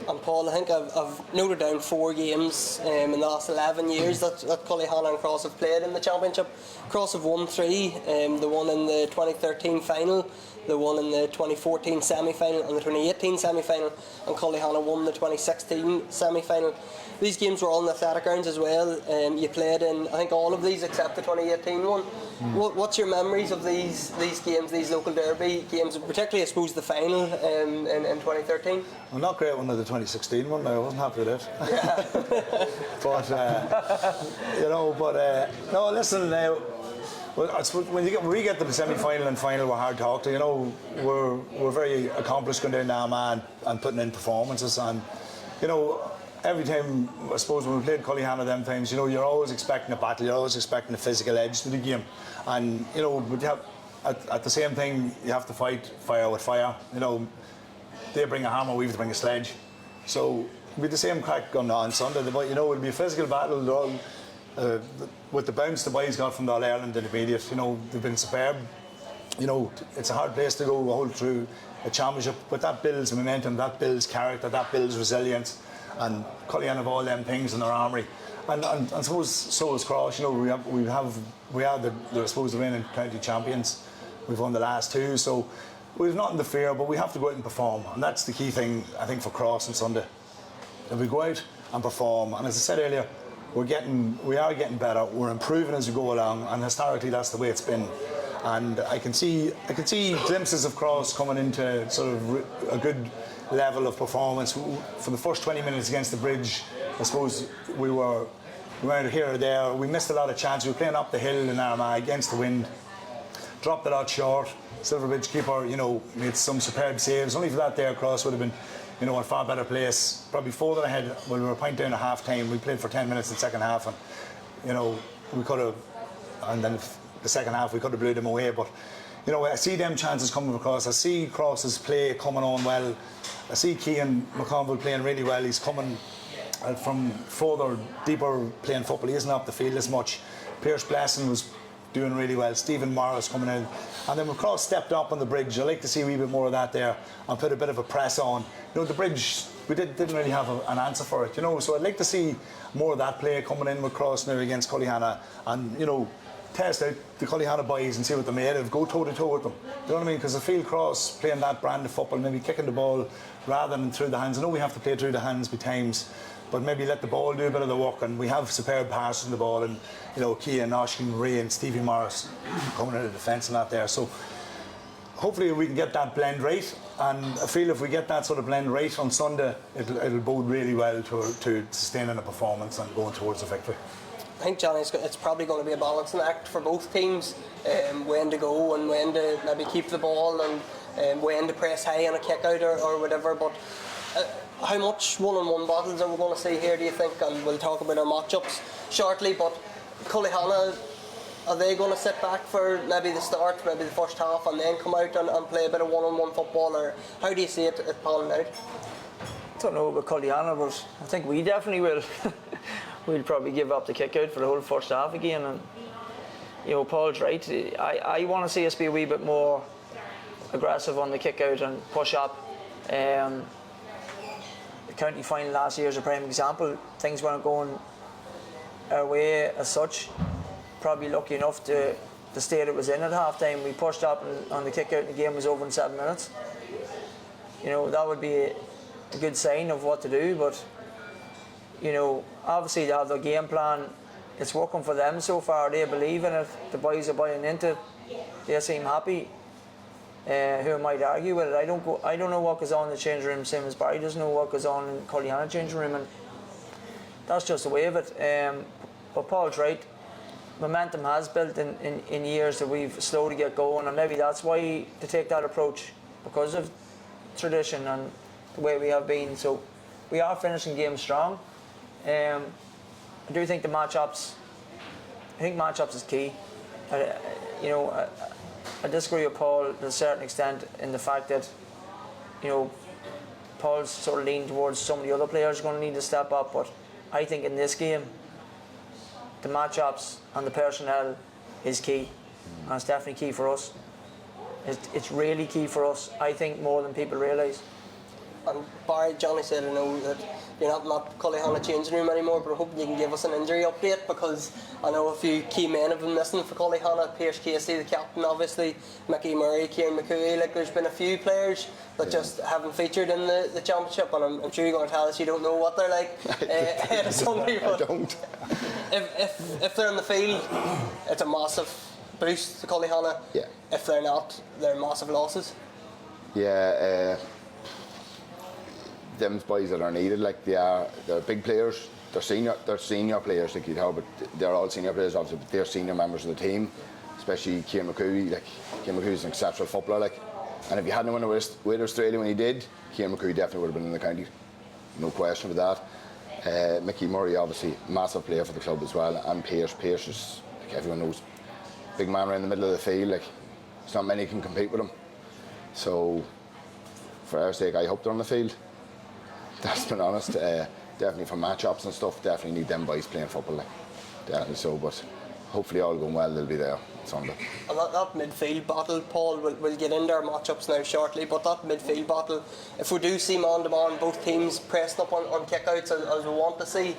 And Paul, I think I've noted down 4 games in the last 11 years that Cullyhanna and Cross have played in the championship. Cross have won 3, the one in the 2013 final, the one in the 2014 semi-final and the 2018 semi-final, and Cullyhanna won the 2016 semi-final. These games were all in the athletic grounds as well. You played in, I think, all of these except the 2018 one. What's your memories of these games, these local derby games, particularly, I suppose, the final in 2013? I'm not great one of the 2016 one. I wasn't happy with it. Yeah. But no. Listen now. Well, I suppose when we get to the semi-final and final, we're hard to talk to. We're very accomplished going down to Armagh and putting in performances, and every time, I suppose, when we played Cullyhanna them times, you're always expecting a battle, you're always expecting a physical edge to the game. And, but you have, at the same thing, you have to fight fire with fire. They bring a hammer, we have to bring a sledge. So, it'll be the same crack going on Sunday. It'll be a physical battle. With the bounce the boys got from the All-Ireland intermediate, they've been superb. It's a hard place to go all through a championship, but that builds momentum, that builds character, that builds resilience. And Cullyhanna have all them things in their armoury, and I suppose so is Cross. We are the I suppose the reigning county champions. We've won the last 2, so we've nothing to fear. But we have to go out and perform, and that's the key thing I think for Cross on Sunday. If we go out and perform, and as I said earlier, we are getting better. We're improving as we go along, and historically that's the way it's been. And I can see glimpses of Cross coming into sort of a good level of performance. For the first 20 minutes against the Bridge, I suppose we weren't here or there. We missed a lot of chances. We were playing up the hill in Armagh against the wind, dropped a lot short. Silverbridge keeper, made some superb saves. Only for that there, Cross would have been, in a far better place. Probably further ahead when we were a point down at half time. We played for 10 minutes in the second half, and we could have, and then the second half we could have blew them away. But I see them chances coming across. I see Cross's play coming on well. I see Cian McConville playing really well. He's coming from further, deeper playing football. He isn't up the field as much. Pierce Blessing was doing really well. Stephen Morris coming in. And then when Cross stepped up on the Bridge, I'd like to see a wee bit more of that there and put a bit of a press on. The Bridge, we didn't really have an answer for it, So I'd like to see more of that play coming in with Cross now against Cullyhanna, and, test out the Cullyhanna boys and see what they're made of. Go toe-to-toe with them. You know what I mean? Because I feel Cross playing that brand of football, maybe kicking the ball rather than through the hands. I know we have to play through the hands by times, but maybe let the ball do a bit of the work. And we have superb passes in the ball, and Cian, Oshkin, Ray and Stevie Morris coming out of defence and that there. So hopefully we can get that blend right, and I feel if we get that sort of blend right on Sunday, it'll bode really well to sustaining a performance and going towards a victory. I think, Johnny, it's probably going to be a balancing act for both teams, when to go and when to maybe keep the ball, and when to press high on a kick out or whatever. But how much one-on-one battles are we going to see here, do you think? And we'll talk about our matchups shortly, but Cullyhanna, are they going to sit back for maybe the start, maybe the first half, and then come out and play a bit of one-on-one football, or how do you see it panning out? I don't know about Cullyhanna, but I think we definitely will. We'll probably give up the kick out for the whole first half again. And you know, Paul's right. I want to see us be a wee bit more aggressive on the kick out and push up. The county final last year is a prime example. Things weren't going our way as such. Probably lucky enough the state it was in at half time. We pushed up and on the kick out and the game was over in 7 minutes. You know, that would be a good sign of what to do, but you know, obviously they have their game plan. It's working for them so far. They believe in it. The boys are buying into it. They seem happy. Who might argue with it? I don't know what goes on in the changing room. Same as Barry doesn't know what goes on in Cullyhanna changing room, and that's just the way of it. But Paul's right. Momentum has built in years that we've slow to get going, and maybe that's why to take that approach, because of tradition and the way we have been. So we are finishing games strong. I do think the matchups. I think matchups is key. You know, I disagree with Paul to a certain extent in the fact that, you know, Paul's sort of leaning towards some of the other players are going to need to step up, but I think in this game, the matchups and the personnel is key, and it's definitely key for us. It's really key for us, I think, more than people realise. And Barry, Johnny said, I know that you're not Cullyhanna changing room anymore, but I hope you can give us an injury update, because I know a few key men have been missing for Cullyhanna. Pierce Casey, the captain, obviously, Mickey Murray, Kieran McCooey. Like, there's been a few players that just haven't featured in the championship, and I'm sure you're going to tell us you don't know what they're like. Sunday, I don't. If they're in the field, it's a massive boost to Cullyhanna. Yeah. If they're not, they're massive losses. Yeah. Them boys that are needed, like they're big players. They're senior players, like you'd have, but they're all senior players, obviously. But they're senior members of the team, especially Kieran McCooey. Like, Kieran McCooey's an exceptional footballer. Like, and if you hadn't won with Australia when he did, Kieran McCooey definitely would have been in the county, no question with that. Mickey Murray, obviously, massive player for the club as well, and Pierce is, like everyone knows, big man around the middle of the field. Like, there's not many can compete with him. So, for our sake, I hope they're on the field. That's been honest. Definitely for match-ups and stuff, definitely need them boys playing football. Like, definitely so, but hopefully all going well, they'll be there Sunday. And that midfield battle, Paul, we'll get into our match-ups now shortly, but that midfield battle, if we do see man-to-man, both teams pressing up on kick-outs as we want to see,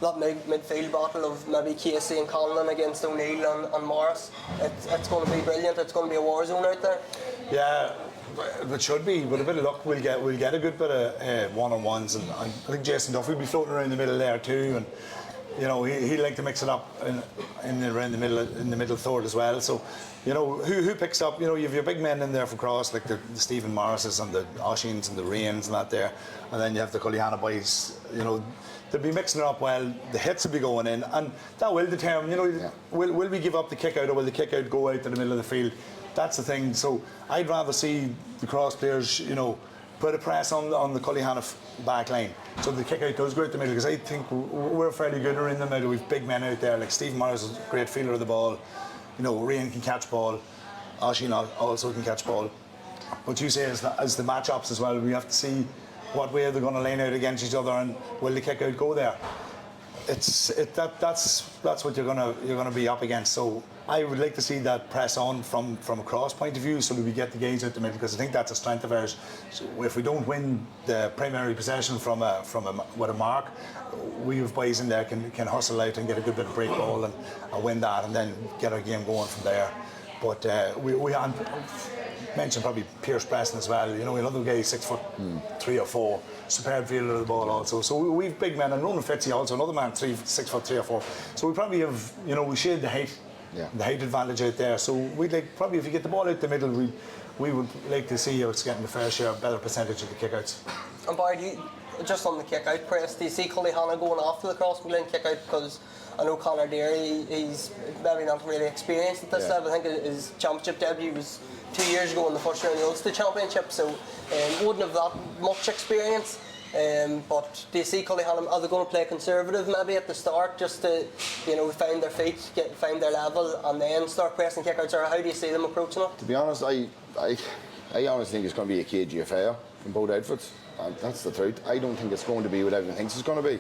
that midfield battle of maybe Casey and Conlon against O'Neill and Morris, it's going to be brilliant. It's going to be a war zone out there. Yeah. It should be. With a bit of luck, we'll get a good bit of one-on-ones, and I think Jason Duffy will be floating around the middle there too, and you know he'd like to mix it up around the middle in the middle third as well. So you know who picks up. You know, you have your big men in there for cross, like the Stephen Morrises and the Oisin and the Rains and that there, and then you have the Cullyhanna boys. You know, they'll be mixing it up well. The hits will be going in, and that will determine. You know, will we give up the kick out, or will the kick out go out to the middle of the field? That's the thing. So I'd rather see the cross players, you know, put a press on the Cullyhanna back line, so the kick out does go out the middle, because I think we're fairly good in the middle. We've big men out there, like Stephen Morris is a great fielder of the ball. You know, Ryan can catch ball. Oisin also can catch ball. But you say as the match-ups as well, we have to see what way they're going to line out against each other, and will the kick out go there? That's what you're gonna be up against. So I would like to see that press on from a cross point of view, so that we get the gauge out the middle, because I think that's a strength of ours. So if we don't win the primary possession with a mark, we have boys in there can hustle out and get a good bit of break ball and win that, and then get our game going from there. But we mentioned probably Pierce Preston as well. You know, another guy 6'3" or 4", superb fielder of the ball also. So we've big men, and Ronan Fitzy also another man 6'3" or 4". So we probably have, you know, we shade the height, the height advantage out there. So we'd like probably, if you get the ball out the middle, we would like to see us getting the fair share, better percentage of the kickouts. And Barry, just on the kick-out press, do you see Cullyhanna going after the cross-McGlynn kick-out? Because I know Conor Deary, he's maybe not really experienced at this level. I think his championship debut was 2 years ago in the first round of the Ulster Championship, so wouldn't have that much experience. But do you see Cullyhanna, are they going to play conservative maybe at the start, just to, find their feet, find their level, and then start pressing kickouts, or how do you see them approaching it? To be honest, I honestly think it's going to be a cagey affair from both outfits. And that's the truth. I don't think it's going to be what everyone thinks it's going to be.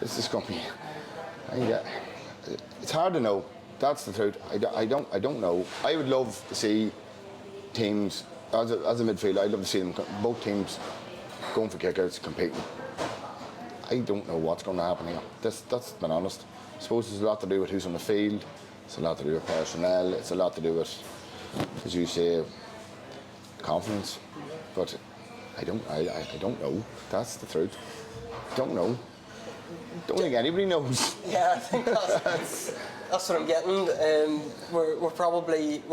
It's just going to be. It's hard to know. That's the truth. I don't know. I would love to see teams as a midfielder. I'd love to see them, both teams, going for kickouts, competing. I don't know what's going to happen here. That's been honest. I suppose there's a lot to do with who's on the field. It's a lot to do with personnel. It's a lot to do with, as you say, confidence. But I don't know. That's the truth. Don't know. Don't think anybody knows. Yeah, I think that's what I'm getting. We're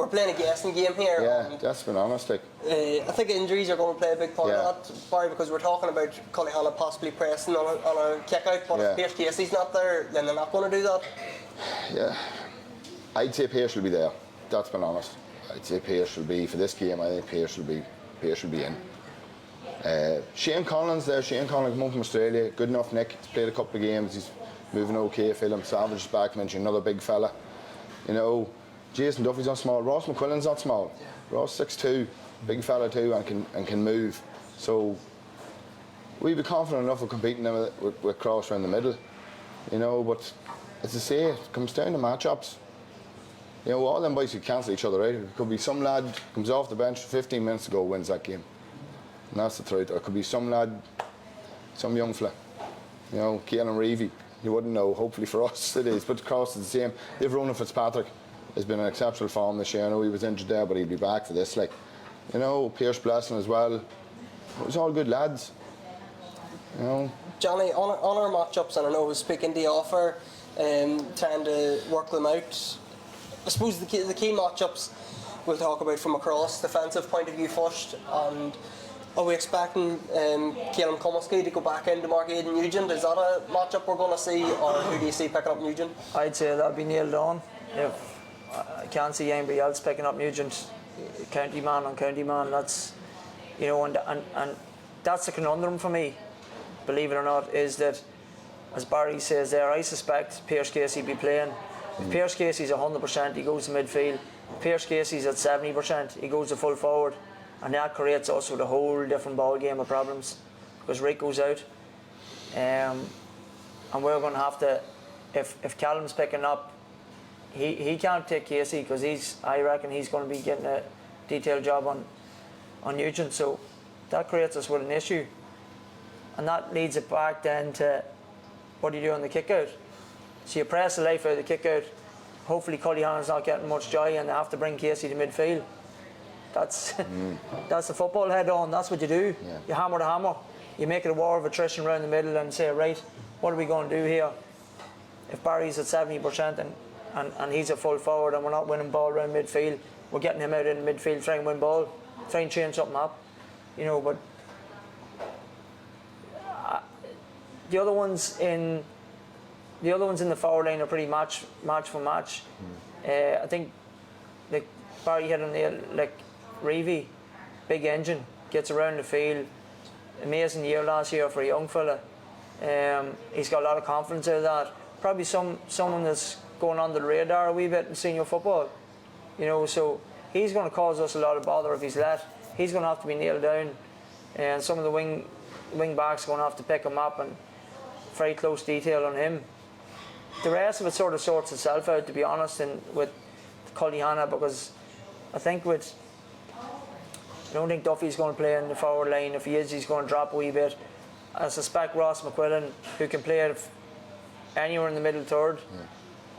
playing a guessing game here. Yeah, that's been honest. Like. I think injuries are going to play a big part of that, Barry, because we're talking about Cullyhanna possibly pressing on a kick out, but if Pierce Casey's not there, then they're not going to do that. Yeah, I'd say Pierce will be there. That's been honest. I'd say Pierce will be for this game. I think Pierce will be in. Shane Collins there. Shane Collins come from Australia. Good enough, Nick. He's played a couple of games. He's moving okay. Philip Savage is back. Mentioned another big fella. Jason Duffy's not small. Ross McQuillan's not small. Ross 6'2", big fella too, and can move. So we'd be confident enough of competing with Cross around the middle. But as I say, it comes down to matchups. All them boys could cancel each other out. It could be some lad comes off the bench 15 minutes to go, wins that game. And that's the truth. Or it could be some lad, some young fella. Keelan Reevy. You wouldn't know. Hopefully for us it is. But Cross is the same. If Ronan Fitzpatrick has been in exceptional form this year. I know he was injured there, but he'll be back for this. Pierce Blessing as well. It was all good lads. Johnny, on our matchups, and I know I was speaking to you offer, trying to work them out. I suppose the key matchups we'll talk about from a cross defensive point of view first. And are we expecting Caelan Comiskey to go back into Mark Aidan Nugent? Is that a matchup we're going to see, or who do you see picking up Nugent? I'd say that'll be nailed on. I can't see anybody else picking up Nugent. County man on county man. That's and that's the conundrum for me. Believe it or not, is that, as Barry says there, I suspect Pierce Casey will be playing. If Pierce Casey's 100%, he goes to midfield. If Pierce Casey's at 70%, he goes to full forward. And that creates us with a whole different ball game of problems, because Rick goes out. And we're going to have to, if Callum's picking up, he can't take Casey, because I reckon he's going to be getting a detailed job on Nugent. So that creates us with an issue. And that leads it back then to what do you do on the kick out? So you press the life out of the kick out. Hopefully Cullyhanna's not getting much joy and they have to bring Casey to midfield. That's the football head on. That's what you do. Yeah. You hammer the hammer. You make it a war of attrition around the middle and say, right, what are we going to do here? If Barry's at 70% and he's at full forward and we're not winning ball around midfield, we're getting him out in midfield, trying to win ball, trying to change something up. But the other ones in the forward line are pretty match for match. I think Barry hit on the Reevy, big engine, gets around the field. Amazing year last year for a young fella. He's got a lot of confidence out of that. Probably someone that's going under the radar a wee bit in senior football. So he's going to cause us a lot of bother if he's let. He's going to have to be nailed down, and some of the wing backs are going to have to pick him up, and very close detail on him. The rest of it sort of sorts itself out, to be honest, and with Cullyhanna, because I think I don't think Duffy's going to play in the forward line. If he is, he's going to drop a wee bit. I suspect Ross McQuillan, who can play anywhere in the middle third,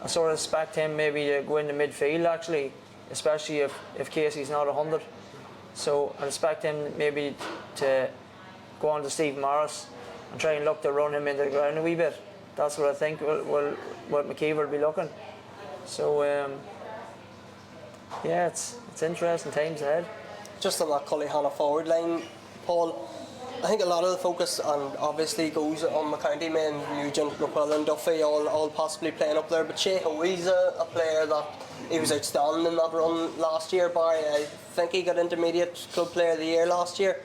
I sort of expect him maybe to go into midfield, actually, especially if Casey's not 100. So I expect him maybe to go on to Stephen Morris and try and look to run him into the ground a wee bit. That's what I think what McKeever will be looking. So it's interesting times ahead. Just on that Cullyhanna forward line, Paul, I think a lot of the focus obviously goes on the county men, Nugent, McQuillan, Duffy, all possibly playing up there. But Shea Hoey's a player that he was outstanding in that run last year. Barry, I think he got intermediate club player of the year last year.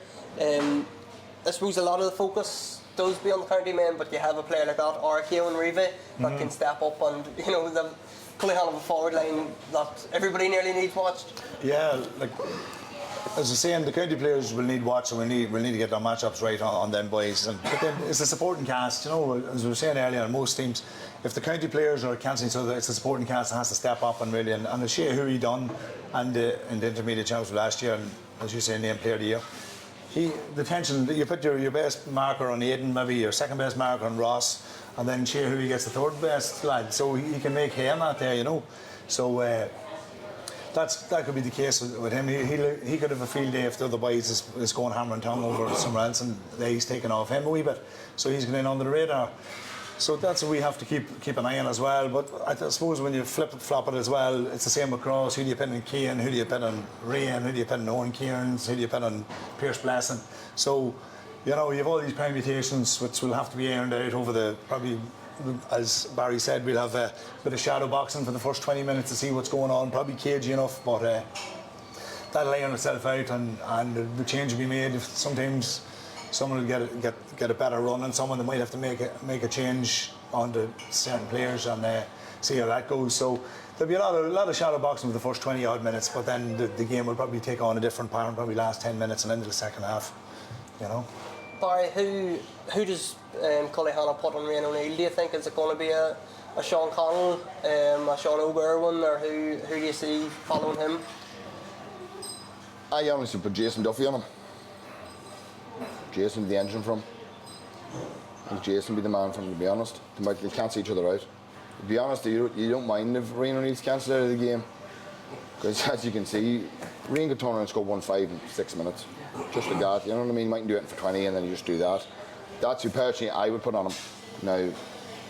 I suppose a lot of the focus does be on the county men, but you have a player like that, or Kieran Reeve, that can step up and, you know, the Cullihan of a forward line that everybody nearly needs watched. Yeah, like as I was saying, the county players will need watch, and we'll need to get their matchups right on them boys. But then it's a supporting cast, you know, as we were saying earlier, in most teams, if the county players are cancelling each other, it's the supporting cast that has to step up and really, and the Shea who he done and in the intermediate championship last year, and as you say, named player of the year. The tension, you put your best marker on Aidan, maybe your second best marker on Ross, and then Shea who he gets the third best lad, so he can make hay on that there, you know. So that could be the case with him. He could have a field day if the other boys is going hammer and tongue over somewhere else, and he's taken off him a wee bit, so he's going in under the radar. So that's what we have to keep an eye on as well. But I suppose when you flop it as well, it's the same across. Who do you pin on Keane? Who do you pin on Ryan? Who do you pin on Owen Kearns? Who do you pin on Pierce Blessing? So, you know, you have all these permutations which will have to be ironed out over the probably, as Barry said, we'll have a bit of shadow boxing for the first 20 minutes to see what's going on. Probably cagey enough, but that'll iron itself out, and the change will be made. If sometimes someone will get a better run, and someone that might have to make a change on the certain players, and see how that goes. So there'll be a lot of shadow boxing for the first 20 odd minutes, but then the game will probably take on a different pattern, probably last 10 minutes and into the second half. You know. Barry, who does Cullihan put on Ryan O'Neill? Do you think is it going to be a Sean Connell, a Sean O'Gorwin, or who do you see following him? I honestly put Jason Duffy on him. Jason the engine from. I think Jason be the man from, to be honest. They cancel each other out. To be honest, you don't mind if Ryan O'Neill's cancelled out of the game, because as you can see, Ryan could turn around and score 1-5 in 6 minutes. Just like that, you know what I mean? You mightn't do it for 20 and then you just do that. That's who personally I would put on him. Now,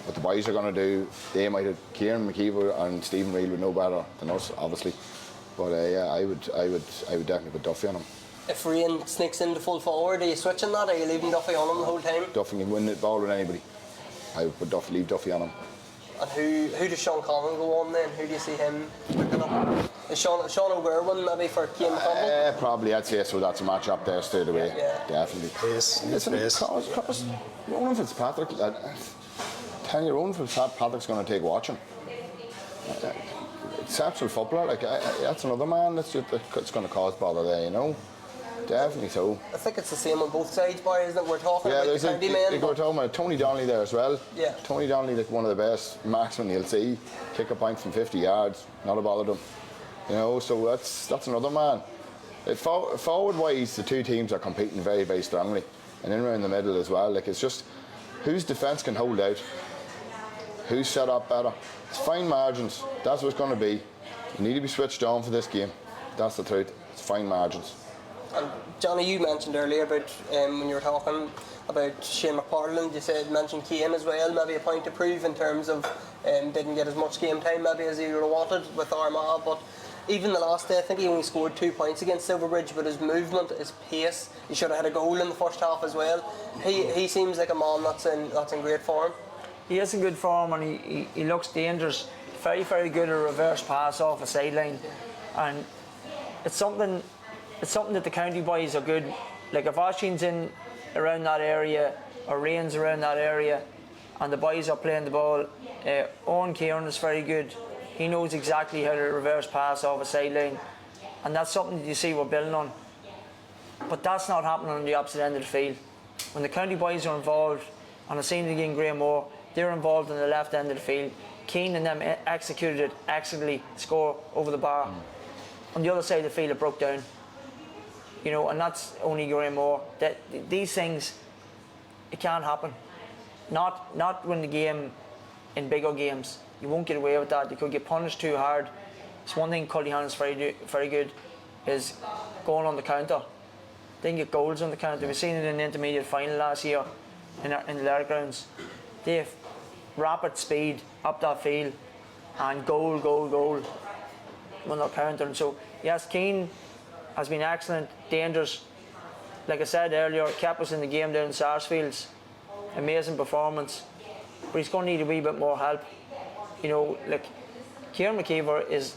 what the boys are going to do, they might have, Kieran McConville and Stephen Reid would know better than us, obviously. But yeah, I would definitely put Duffy on him. If Ryan sneaks into full forward, are you switching that, or are you leaving Duffy on him the whole time? Duffy can win the ball with anybody. I would put leave Duffy on him. And who does Sean Conlon go on then? Who do you see him picking up? Is Sean O'Gorwin maybe for Cian McConville? Probably, I'd say so. That's a match up there straight away. Yeah. Definitely. Listen, Ronan Fitzpatrick, 10-year-old Fitzpatrick's going to take watching. Exceptional footballer. That's another man that's going to cause bother there, you know. Definitely so. I think it's the same on both sides, Barry, isn't it? We're talking about the county men. We're talking about Tony Donnelly there as well. Yeah. Tony Donnelly, like one of the best marksmen you'll see. Kick a point from 50 yards, not a bother them. You know, so that's another man. Forward-wise, the two teams are competing very, very strongly. And in around the middle as well. Like, it's just whose defence can hold out, who's set up better. It's fine margins. That's what it's going to be. You need to be switched on for this game. That's the truth. It's fine margins. And Johnny, you mentioned earlier about when you were talking about Shane McPartland, you mentioned Cian as well, maybe a point to prove in terms of didn't get as much game time maybe as he would have wanted with Armagh, but even the last day I think he only scored 2 points against Silverbridge, but his movement, his pace, he should have had a goal in the first half as well. He seems like a man that's in great form. He is in good form, and he looks dangerous. Very, very good at a reverse pass off a sideline, and it's something that the county boys are good. Like if Oisín's in around that area or Rain's around that area and the boys are playing the ball, Owen Kieran is very good. He knows exactly how to reverse pass off a sideline, and that's something that you see we're building on. But that's not happening on the opposite end of the field. When the county boys are involved, and I've seen it again Grahamore, they're involved on the left end of the field. Keane and them executed it excellently, score over the bar. On the other side of the field it broke down. You know, and that's only Grahamore. These things, it can't happen. Not when the game, in bigger games. You won't get away with that. You could get punished too hard. It's one thing Cullihan is very good, is going on the counter. They can get goals on the counter. We've seen it in the intermediate final last year in the Laird grounds. They have rapid speed up that field and goal when they're countering. So yes, Keane has been excellent, dangerous. Like I said earlier, kept us in the game down in Sarsfields. Amazing performance. But he's going to need a wee bit more help. You know, like Kieran McConville is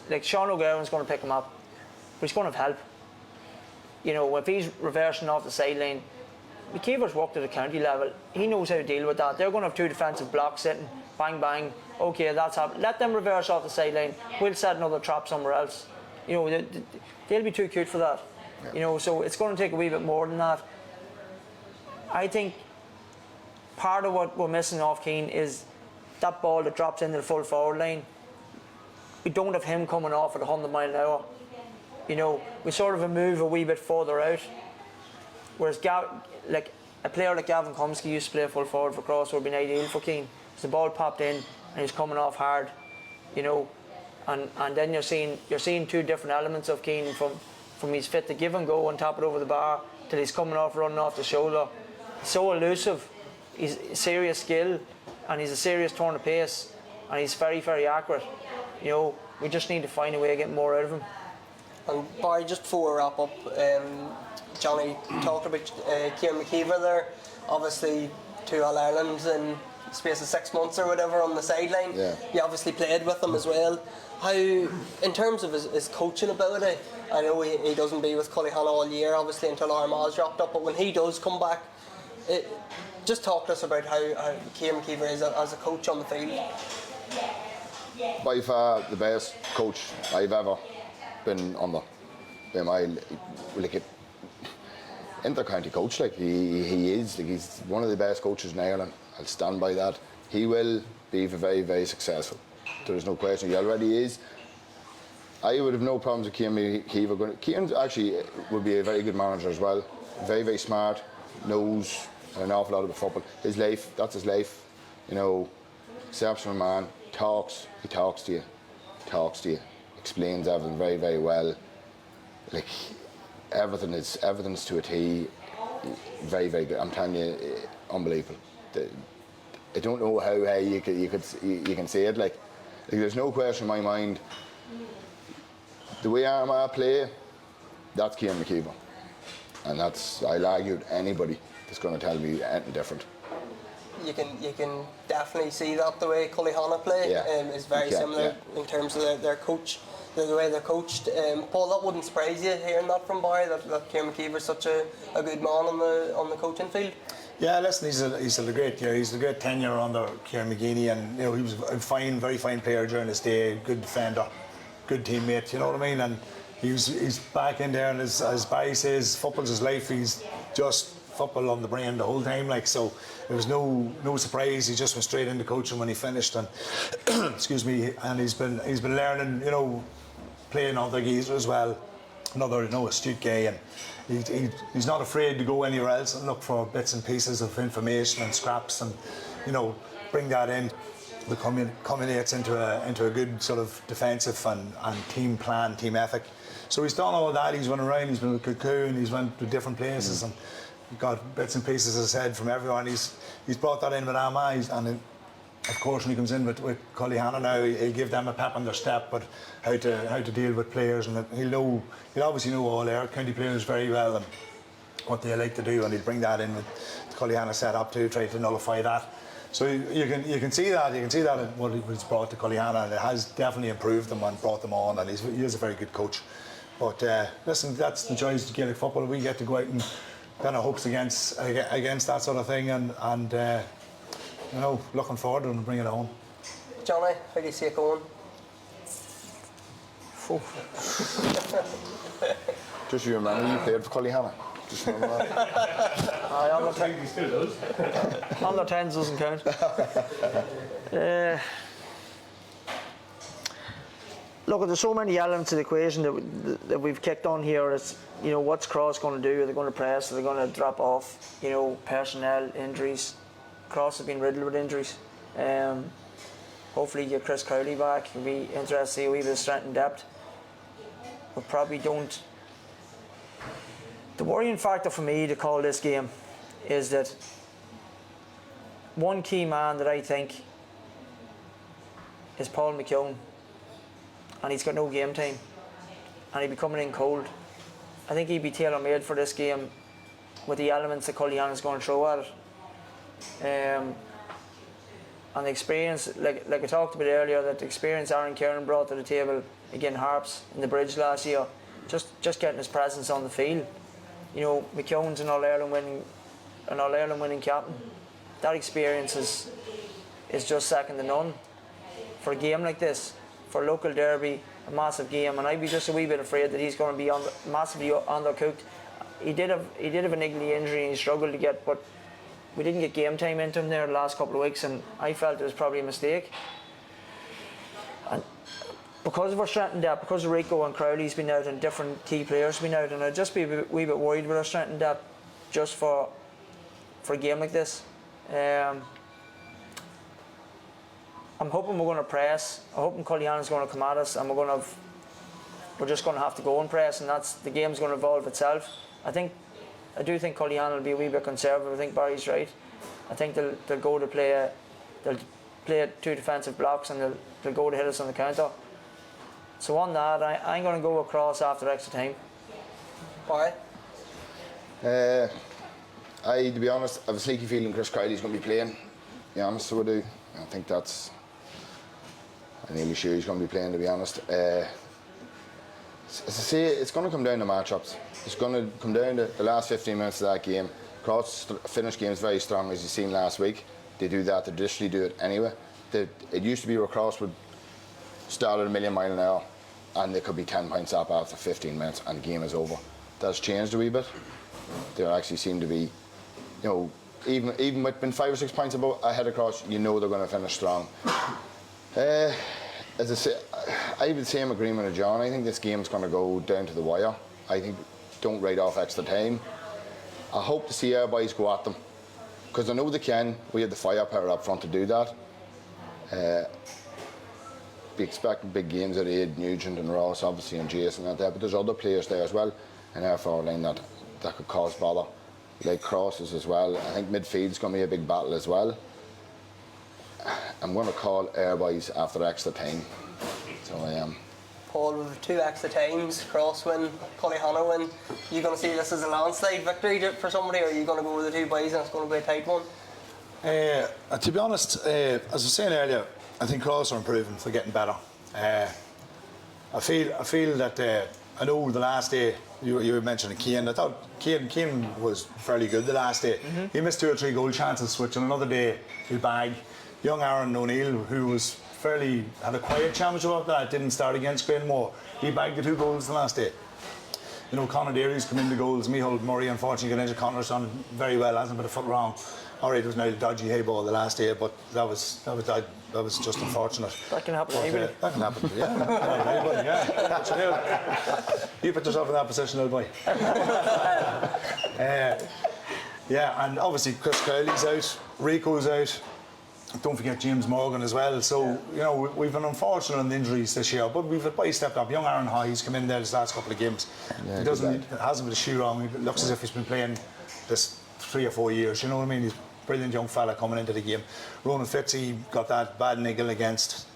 like Sean O'Gorwin's going to pick him up, but he's going to have help. You know, if he's reversing off the sideline, McKeever's worked at a county level. He knows how to deal with that. They're going to have 2 defensive blocks sitting, bang, bang. Okay, that's happened. Let them reverse off the sideline. We'll set another trap somewhere else. You know, they'll be too cute for that. Yeah. You know, so it's going to take a wee bit more than that. I think part of what we're missing off Keane is that ball that drops into the full forward line. We don't have him coming off at 100 mile an hour. You know, we sort of move a wee bit further out. Whereas like a player like Gavin Komsky used to play full forward for Cross would have been ideal for Keane. So the ball popped in and he's coming off hard, you know, and then you're seeing 2 different elements of Keane from he's fit to give and go and tap it over the bar till he's coming off running off the shoulder. So elusive, he's serious skill and he's a serious turn of pace and he's very, very accurate. You know, we just need to find a way to get more out of him. And Barry, just before we wrap up, Johnny talked about Kieran McKeever there. Obviously, 2 All-Irelands in the space of 6 months or whatever on the sideline. Yeah. You obviously played with him as well. How, in terms of his coaching ability, I know he doesn't be with Cullyhanna all year, obviously, until Armagh's wrapped up, but when he does come back, just talk to us about how Kieran McKeever is as a coach on the field. By far the best coach I've ever been under. Inter-county coach, like he is, like he's one of the best coaches in Ireland. I'll stand by that. He will be very, very successful. There's no question. He already is. I would have no problems with Kieran McKeever. Kieran actually would be a very good manager as well. Very, very smart. Knows an awful lot about football. His life, that's his life. You know, exceptional man. He talks to you. Explains everything very, very well. Like everything's to a T. Very, very good. I'm telling you, unbelievable. I don't know how you can say it. Like there's no question in my mind. The way Armagh play, that's Kieran McKeever, and I'll argue with anybody that's going to tell me anything different. You can definitely see that the way Cullyhanna play is very similar in terms of their coach, the way they're coached. Paul, that wouldn't surprise you hearing that from Barry, that Kieran McKeever is such a good man on the coaching field. Yeah, listen, he's a great tenure under Kieran McGeeney, and you know he was a very fine player during his day, good defender, good teammate. You know what I mean? And he's back in there, and as Barry says, football's his life. He's just football on the brain the whole time, like, so it was no surprise. He just went straight into coaching when he finished, and excuse me, and he's been learning, you know, playing other geezer as well, another astute guy, and he's not afraid to go anywhere else and look for bits and pieces of information and scraps, and you know, bring that in. That culminates into a good sort of defensive and team plan, team ethic. So he's done all that. He's went around. He's been with Cocoon. He's went to different places and got bits and pieces, as I said, from everyone. He's brought that in with Armagh, and of course when he comes in with Cullyhanna now, he'll give them a pep on their step, but how to deal with players, and he'll obviously know all their county players very well and what they like to do, and he'll bring that in with the Cullyhanna set up to try to nullify that. So you can see that in what he's brought to Cullyhanna, and it has definitely improved them and brought them on, and he is a very good coach. But listen, that's the joys of Gaelic football. We get to go out and kind of hopes against that sort of thing, and you know, looking forward to it and bring it on. Johnny, how do you see it going? Just you remember you played for Cullyhanna. Just remember that. Under 10s doesn't count. Look, there's so many elements to the equation that we've kicked on here. It's, you know, what's Cross going to do? Are they going to press? Are they going to drop off? You know, personnel, injuries. Cross have been riddled with injuries. Hopefully get Chris Crowley back. It'll be interesting to see a wee bit of strength and depth. We probably don't. The worrying factor for me to call this game is that one key man that I think is Paul McKeown, and he's got no game time, and he'd be coming in cold. I think he'd be tailor-made for this game with the elements that Cullyhanna's going to throw at it. And the experience, like I talked about earlier, that the experience Aaron Kieran brought to the table against Harps in the Bridge last year, just getting his presence on the field. You know, McKeown's an All-Ireland winning an All-Ireland winning captain. That experience is just second to none for a game like this, for a local derby, a massive game, and I'd be just a wee bit afraid that he's going to be massively undercooked. He did have a niggly injury and he struggled to get, but we didn't get game time into him there the last couple of weeks, and I felt it was probably a mistake. And because of our strength and depth, because of Rico and Crowley's been out and different key players been out, and I'd just be a wee bit worried with our strength and depth just for a game like this. I'm hoping we're going to press. I'm hoping Cullyhanna's going to come at us, and we're just going to have to go and press, and the game's going to evolve itself. I do think Cullyhanna will be a wee bit conservative. I think Barry's right. I think they'll go to play. They'll play 2 defensive blocks, and they'll go to hit us on the counter. So on that, I'm going to go across after extra time. Barry? To be honest, I have a sneaky feeling Chris Crowley's going to be playing. To be honest, so I do. I think I'm nearly sure he's going to be playing, to be honest. As I say, it's going to come down to matchups. It's going to come down to the last 15 minutes of that game. Cross finish games very strong, as you've seen last week. They do that, they traditionally do it anyway. It used to be where Cross would start at a million mile an hour and they could be 10 points up after 15 minutes and the game is over. That's changed a wee bit. They actually seem to be, even with being 5 or 6 points ahead of Cross, they're going to finish strong. As I say, I have the same agreement with John. I think this game's going to go down to the wire. I think don't write off extra time. I hope to see our boys go at them because I know they can. We have the firepower up front to do that. Be expecting big games at Aid, Nugent and Ross, obviously, and Jason and that, but there's other players there as well in our forward line that could cause bother, like crosses as well. I think midfield's going to be a big battle as well. I'm going to call our boys after extra time, so I am. Paul, with 2 extra times, Cross win, Cullyhanna win, you going to see this as a landslide victory for somebody, or are you going to go with the 2 boys and it's going to be a tight one? To be honest, as I was saying earlier, I think Cross are improving, they're getting better. I feel that I know the last day you were mentioning Keane. I thought Keane was fairly good the last day. Mm-hmm. He missed 2 or 3 goal chances, which on another day he'll bag. Young Aaron O'Neill, who was had a quiet championship after that, didn't start against Greenmore. He bagged the 2 goals the last day. Conor Daly's come in the goals. Micheál Murray unfortunately got into Conor's done very well, hasn't been a foot wrong. Alright, it was now a dodgy hay ball the last day, but that was just unfortunate. That can happen to anybody. That can happen, yeah. You put yourself in that position, little boy. And obviously Chris Crowley's out, Rico's out. Don't forget James Morgan as well. So, we've been unfortunate in the injuries this year, but we've had boys stepped up. Young Aaron High, he's come in there this last couple of games. Yeah, he hasn't been a shoe wrong. It looks as if he's been playing this 3 or 4 years. You know what I mean? He's a brilliant young fella coming into the game. Ronan Fitzy got that bad niggle against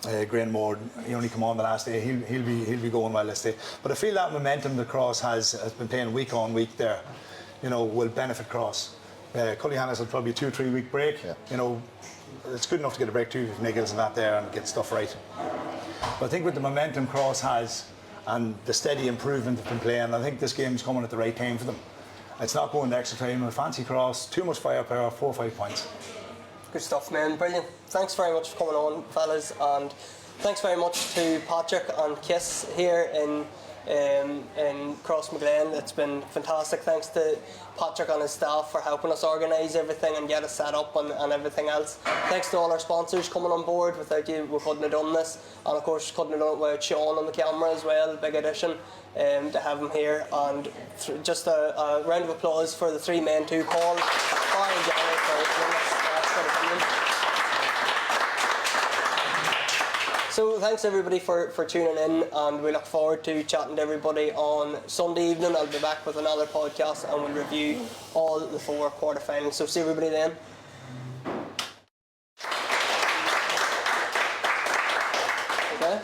Greenmore. He only come on the last day. He'll be going well this day. But I feel that momentum that Cross has been playing week on week there, will benefit Cross. Cullyhanna's had probably a 2-3 week break. Yeah. It's good enough to get a break too, niggles and that there, and get stuff right. But I think with the momentum Cross has and the steady improvement they've been playing, I think this game's coming at the right time for them. It's not going to extra time. A fancy Cross, too much firepower, 4 or 5 points. Good stuff, man. Brilliant. Thanks very much for coming on, fellas, and thanks very much to Patrick and Kiss here in Crossmaglen. It's been fantastic. Thanks to Patrick and his staff for helping us organise everything and get us set up and everything else. Thanks to all our sponsors coming on board. Without you, we couldn't have done this, and of course couldn't have done it without Sean on the camera as well. Big addition to have him here, and just a round of applause for the 3 men too, Paul, Barry and Johnny, for winning us. So thanks everybody for tuning in, and we look forward to chatting to everybody on Sunday evening. I'll be back with another podcast and we'll review all the 4 quarterfinals. So see everybody then. Okay.